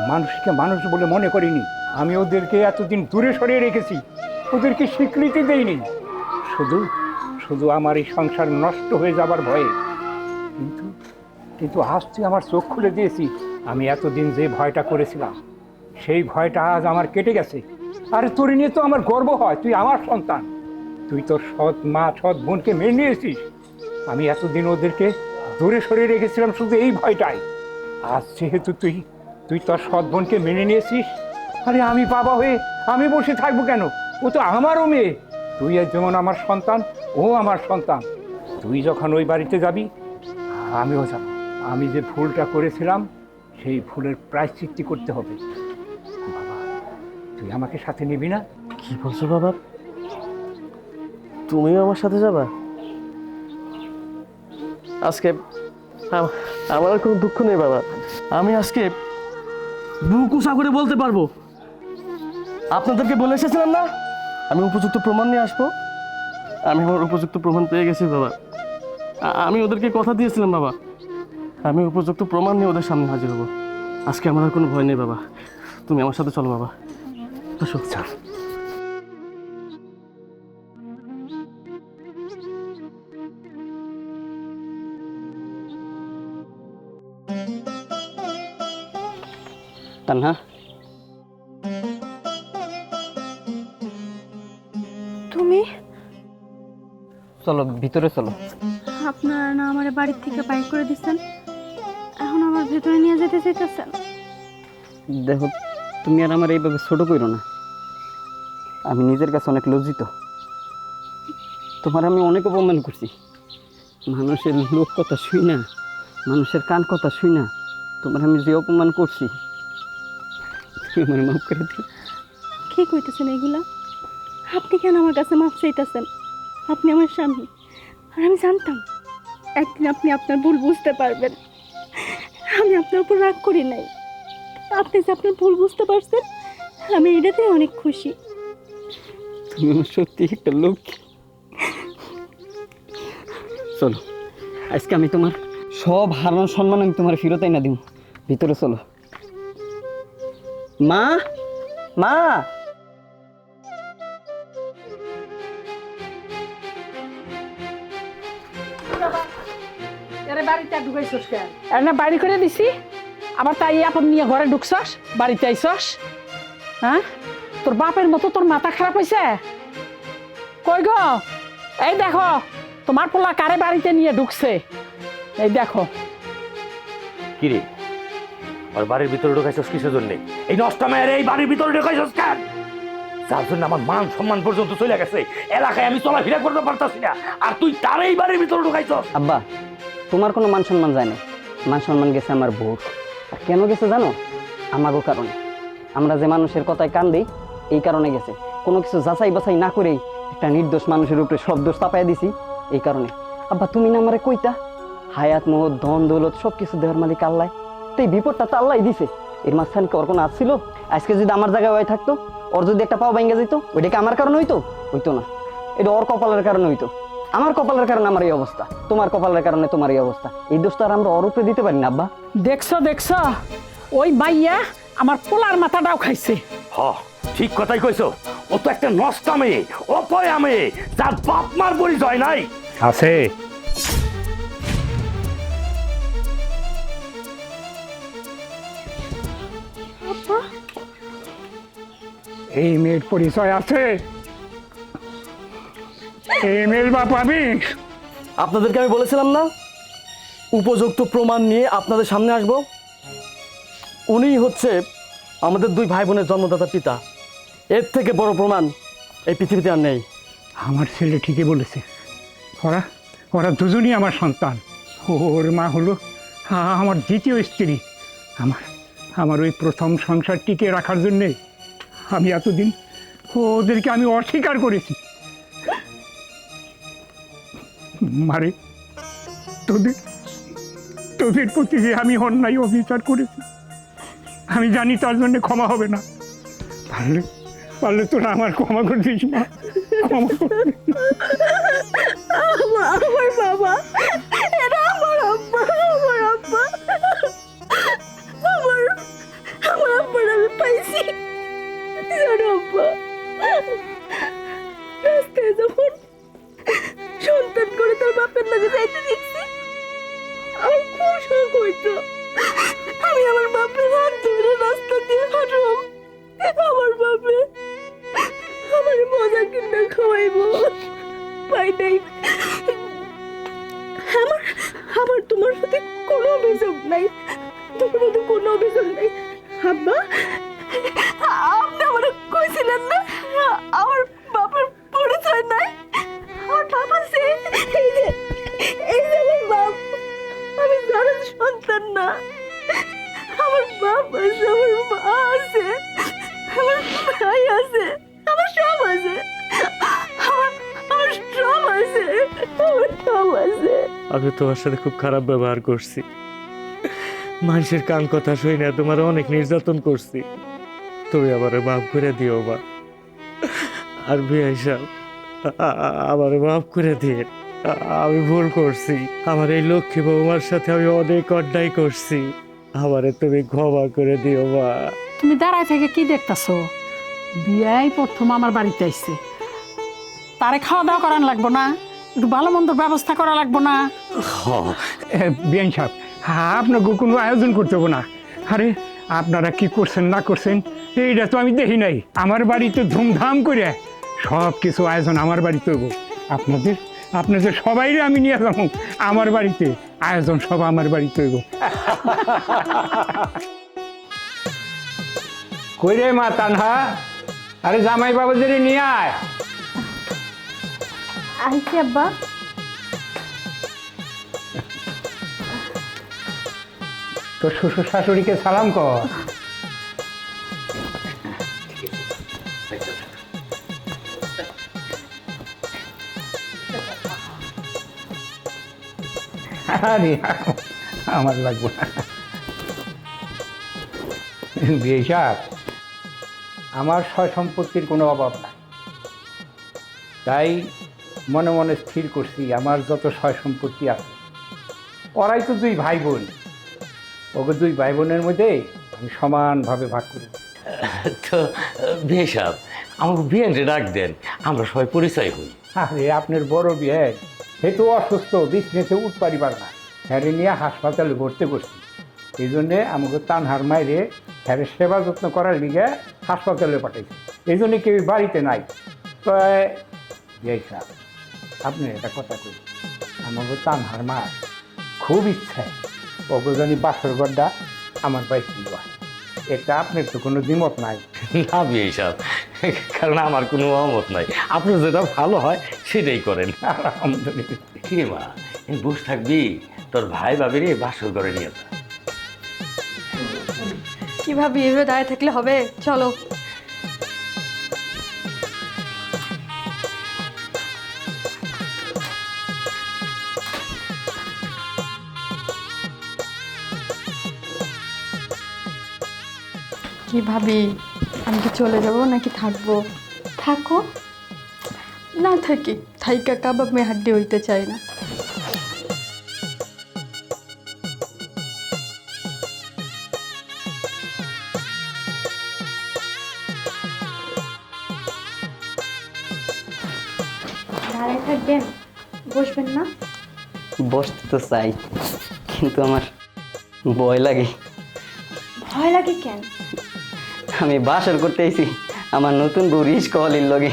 H: মানুষকে মানুষ বলে মনে করিনি। আমি ওদেরকে এতদিন দূরে সরিয়ে রেখেছি, ওদেরকে স্বীকৃতি দেইনি, শুধু শুধু আমার এই সংসার নষ্ট হয়ে যাবার ভয়ে। কিন্তু কিন্তু আজ তুই আমার চোখ খুলে দিয়েছি। আমি এতদিন যে ভয়টা করেছিলাম, সেই ভয়টা আজ আমার কেটে গেছে। আরে তোর নিয়ে তো আমার গর্ব হয়, তুই আমার সন্তান। তুই তোর সৎ মা সৎ বোনকে মেনে নিয়েছিস। আমি এতদিন ওদেরকে দূরে সরিয়ে রেখেছিলাম শুধু এই ভয়টাই। আজ যেহেতু তুই তুই তোর সৎ বোনকে মেনে নিয়েছিস, আরে আমি বাবা হয়ে আমি বসে থাকবো কেন? ও তো আমারও মেয়ে। তুই যেমন আমার সন্তান, ও আমার সন্তান। তুই যখন ওই বাড়িতে যাবি, আমিও যাব। আমি যে ভুলটা করেছিলাম, সেই ভুলের প্রায়শ্চিত্ত করতে হবে। বাবা, তুই আমাকে সাথে নিবি না?
G: কি বলছো বাবা? তুমিও আমার সাথে যাবা? আজকে আমার আর কোনো দুঃখ নেই বাবা। আমি আজকে বুক উঁচা করে বলতে পারবো, আপনাদেরকে বলে এসেছিলাম না আমি উপযুক্ত প্রমাণ নিয়ে আসবো। আমি আমার উপযুক্ত প্রমাণ পেয়ে গেছি বাবা। আমি ওদেরকে কথা দিয়েছিলাম বাবা, আমি উপযুক্ত প্রমাণ নিয়ে ওদের সামনে হাজির হবো। আজকে আমার আর কোনো ভয় নেই বাবা। তুমি আমার সাথে চলো বাবা, আসো।
E: তানহা,
A: তুমি
E: চলো ভিতরে চলো।
A: আপনারা না আমার বাড়ির থেকে বাইর করে দিচ্ছেন, এখন আমার ভেতরে নিয়ে যেতে চাইতেছেন?
E: দেখো, তুমি আর আমার এইভাবে ছোট করো না। আমি নিজের কাছে অনেক লজ্জিত। তোমার আমি অনেক অপমান করছি। মানুষের লোক কথা শুই না, মানুষের কান কথা শুই না, তোমার আমি যে অপমান করছি, তুমি আমার মাফ করে দিও।
A: কি কইতেছেন এগুলা? আপনি কেন আমার কাছে মাফ চাইতেছেন? আপনি আমার স্বামী, আর আমি জানতাম একদিন আপনি আপনার ভুল বুঝতে পারবেন। আমি আপনার উপর রাগ করি নাই। আপনি যে আপনার ভুল বুঝতে পারছেন, আমি এটাতেই অনেক খুশি।
E: তুমি আমার সত্যি একটা লক্ষ্মী। চলো, আজকে আমি তোমার সব হারানোর সম্মান আমি তোমার ফেরত না দিব। ভিতরে চলো। মা, মা,
C: বাড়িতে ঢুকাইছস কেন? না বাড়ি করে দিছি, আবার তাই আপন নিয়ে ঘরে ঢুকছস, বাড়িতে আইছস। হ্যাঁ, তোর বাপের মতো তোর মাথা খারাপ হয়েছে? কই গো, এই দেখো তোমার পোলা কারে বাড়িতে নিয়ে ঢুকছে, এই দেখো।
F: কিরে, আর বাড়ির ভিতরে ঢুকাইছস কিসের জন্য? এই নষ্ট মেয়ের এই বাড়ির ভিতরে ঢুকাইছস কেন? যার জন্য আমার মান সম্মান পর্যন্ত চলে গেছে, এলাকায় আমি চলাফেরা করতে পারতাছি না, আর তুই তার এই বাড়ির ভিতরে ঢুকাইছস।
E: আব্বা, তোমার কোনো মান সম্মান যায় না, মান সম্মান গেছে আমার বউর। আর কেন গেছে জানো? আমাগো কারণে। আমরা যে মানুষের কথায় কান দিই, এই কারণে গেছে। কোনো কিছু যাচাই বাছাই না করেই একটা নির্দোষ মানুষের উপরে সব দোষ চাপাই দিছি, এই কারণে। আব্বা, তুমি না আমারে কইতা হায়াত মোহ ধন দৌলত সব কিছু দেওয়ার মালিক আল্লাহ, তো এই বিপদটা তো আল্লাহ দিছে। এর মাঝখানে কি ওর কোনো আসছিল? আজকে যদি আমার জায়গায় ওই থাকতো, ওর যদি একটা পাও ভেঙে যেত, ওইটা কি আমার কারণে হইতো? হইতো না। এটা ওর কপালের কারণে হইতো। আমার কপালের কারণে আমার এই অবস্থা, তোমার কপালের কারণে তোমার এই অবস্থা। এই দোষটা আর আমরা ওর উপরে দিতে পারি না আব্বা।
C: দেখছো দেখছো, ওই মাইয়া আমার পোলার মাথাটাও খাইছে।
F: হ, ঠিক কথাই কইছো। ও তো একটা নষ্টা মেয়ে, অপয়া মেয়ে, যার বাপ মার পরিচয় নাই।
H: আছে। এই মেয়ের পরিচয় আছে। এই মেয়ের বাপ আমি।
G: আপনাদেরকে আমি বলেছিলাম না উপযুক্ত প্রমাণ নিয়ে আপনাদের সামনে আসব। উনিই হচ্ছে আমাদের দুই ভাই বোনের জন্মদাতা পিতা। এর থেকে বড় প্রমাণ এই পৃথিবীতে আর নেই।
H: আমার ছেলে ঠিকই বলেছে, ওরা ওরা দুজনই আমার সন্তান। ওর মা হলো আমার দ্বিতীয় স্ত্রী। আমার ওই প্রথম সংসার টিকে রাখার জন্যে আমি এতদিন ওদেরকে আমি অস্বীকার করেছি। মারে, তোদের প্রতি যে আমি অন্যায় অবিচার করেছি, আমি জানি তার জন্য ক্ষমা হবে না। পারলে পারলে তোরা আমার ক্ষমা করে দিস মা, ক্ষমা করে দিস।
A: আমার বাবা, এরা আমার আব্বা, আমার আব্বা, আমার আব্বার আমি পাইছি। জানো আব্বা, রাস্তায় যখন সন্তান করে তার বাপের লাগে যাইতে দেখছি, আমার খুব শখ হইতো আমি আমার বাপের হাত ধরে রাস্তা দিয়ে হাঁটব, আমার বাপে আমার মজা কিনা খাওয়াইবো। পাই নাই। আমার তোমার সাথে কোনো অভিযোগ নাই, তোমার সাথে কোনো অভিযোগ নাই। আব্বা, আপনি আমার কইছিলেন না আমার বাপের পরিচয় নাই? আমার বাপ আছে, এই যে আমার বাপ। আমি যারা সন্তান না, আমার বাপ আছে, আমার মা আছে, আমার ভাই আছে, আমার সব আছে, আমার সব আছে, আমার সব আছে।
B: আমি তোমার সাথে খুব খারাপ ব্যবহার করছি, মানুষের কান কথা শুই না, তোমার অনেক নির্যাতন করছি। তুমি আমারে মাফ করে দিও মা। আর বিয়াই সাহেব, আমারে মাফ করে দিয়ে, আমি ভুল করছি। আমার এই লক্ষ্মী বৌমার সাথে আমি অনেক অন্যায় করছি, আমারে তুমি ক্ষমা করে দিও মা।
C: তুমি দাঁড়ায় থেকে কি দেখতেছো? বিয়াই প্রথম আমার বাড়িতে আইছে, তারে খাওয়া দাওয়া করান লাগবো না? একটু ভালো মন্দর ব্যবস্থা করা লাগবো না?
H: বিয়ান সাহেব, আপনাকে কোনো আয়োজন করতে হবে না। আরে আপনারা কি করছেন না করছেন এইটা তো আমি দেখি নাই। আমার বাড়িতে ধুমধাম করে সব কিছু আয়োজন আমার বাড়িতে হইব। আপনাদের সবাইরে আমি নিয়ে যাবো আমার বাড়িতে, আয়োজন সব আমার বাড়িতে হইব। কই রে মা তানহা, আরে জামাই বাবাদের নিয়ে আয়।
A: আইছি আব্বা।
H: তোর শ্বশুর শাশুড়িকে সালাম কর। আরে আমার লাগবে না। বিয়ে সাহেব, আমার সয় সম্পত্তির কোনো অভাব নাই, তাই মনে মনে স্থির করছি আমার যত সয় সম্পত্তি আছে ওরাই তো দুই ভাই বোন, ওকে দুই ভাই বোনের মধ্যে আমি সমানভাবে ভাগ করি।
F: তো বিয়ে সাহেব, আমাকে বিয়েনরে ডাক দেন, আমরা সবাই পরিচয় হই।
H: আরে আপনার বড় বিয়ে, সে তো অসুস্থ, বিছনেতে উঠ পারিবার না, হ্যাঁ নিয়ে হাসপাতালে ভর্তি করছি। এই জন্যে আমাকে তানহার মাইরে হ্যাঁ সেবা যত্ন করার লিগে হাসপাতালে পাঠাইছি। এই জন্যে কেউ বাড়িতে নাই। তো বিয়ে সাহেব, আপনি একটা কথা কই, আমাকে তানহার মা খুব ইচ্ছা ওকে জানি বাসর ঘরটা আমার বাড়িতে হয়। এটা আপনার তো কোনো দ্বিমত নাই?
F: না বিয়ে সাহেব, কারণ আমার কোনো অমত নাই, আপনার যেটা ভালো হয় সেটাই করেন।
H: আলহামদুলিল্লাহ।
F: কিরে মা, এই বসে থাকবি, তোর ভাই ভাবিরে বাসর ঘরে নিয়ে যা।
D: কিভাবে এভাবে দাঁড়িয়ে থাকলে হবে? চলো। কি ভাবি, আমি কি চলে যাব নাকি থাকবো?
A: থাকো।
D: না থাকি, থাইকা কাবাব মে হাড্ডি হইতে চাই না।
A: দাঁড়ায় থাকবেন, বসবেন না?
E: বসতে তো চাই, কিন্তু আমার ভয় লাগে।
A: ভয় লাগে কেন?
E: আমি বাসর করতে আইছি আমার নতুন বউ রিস্ক হলির লগে।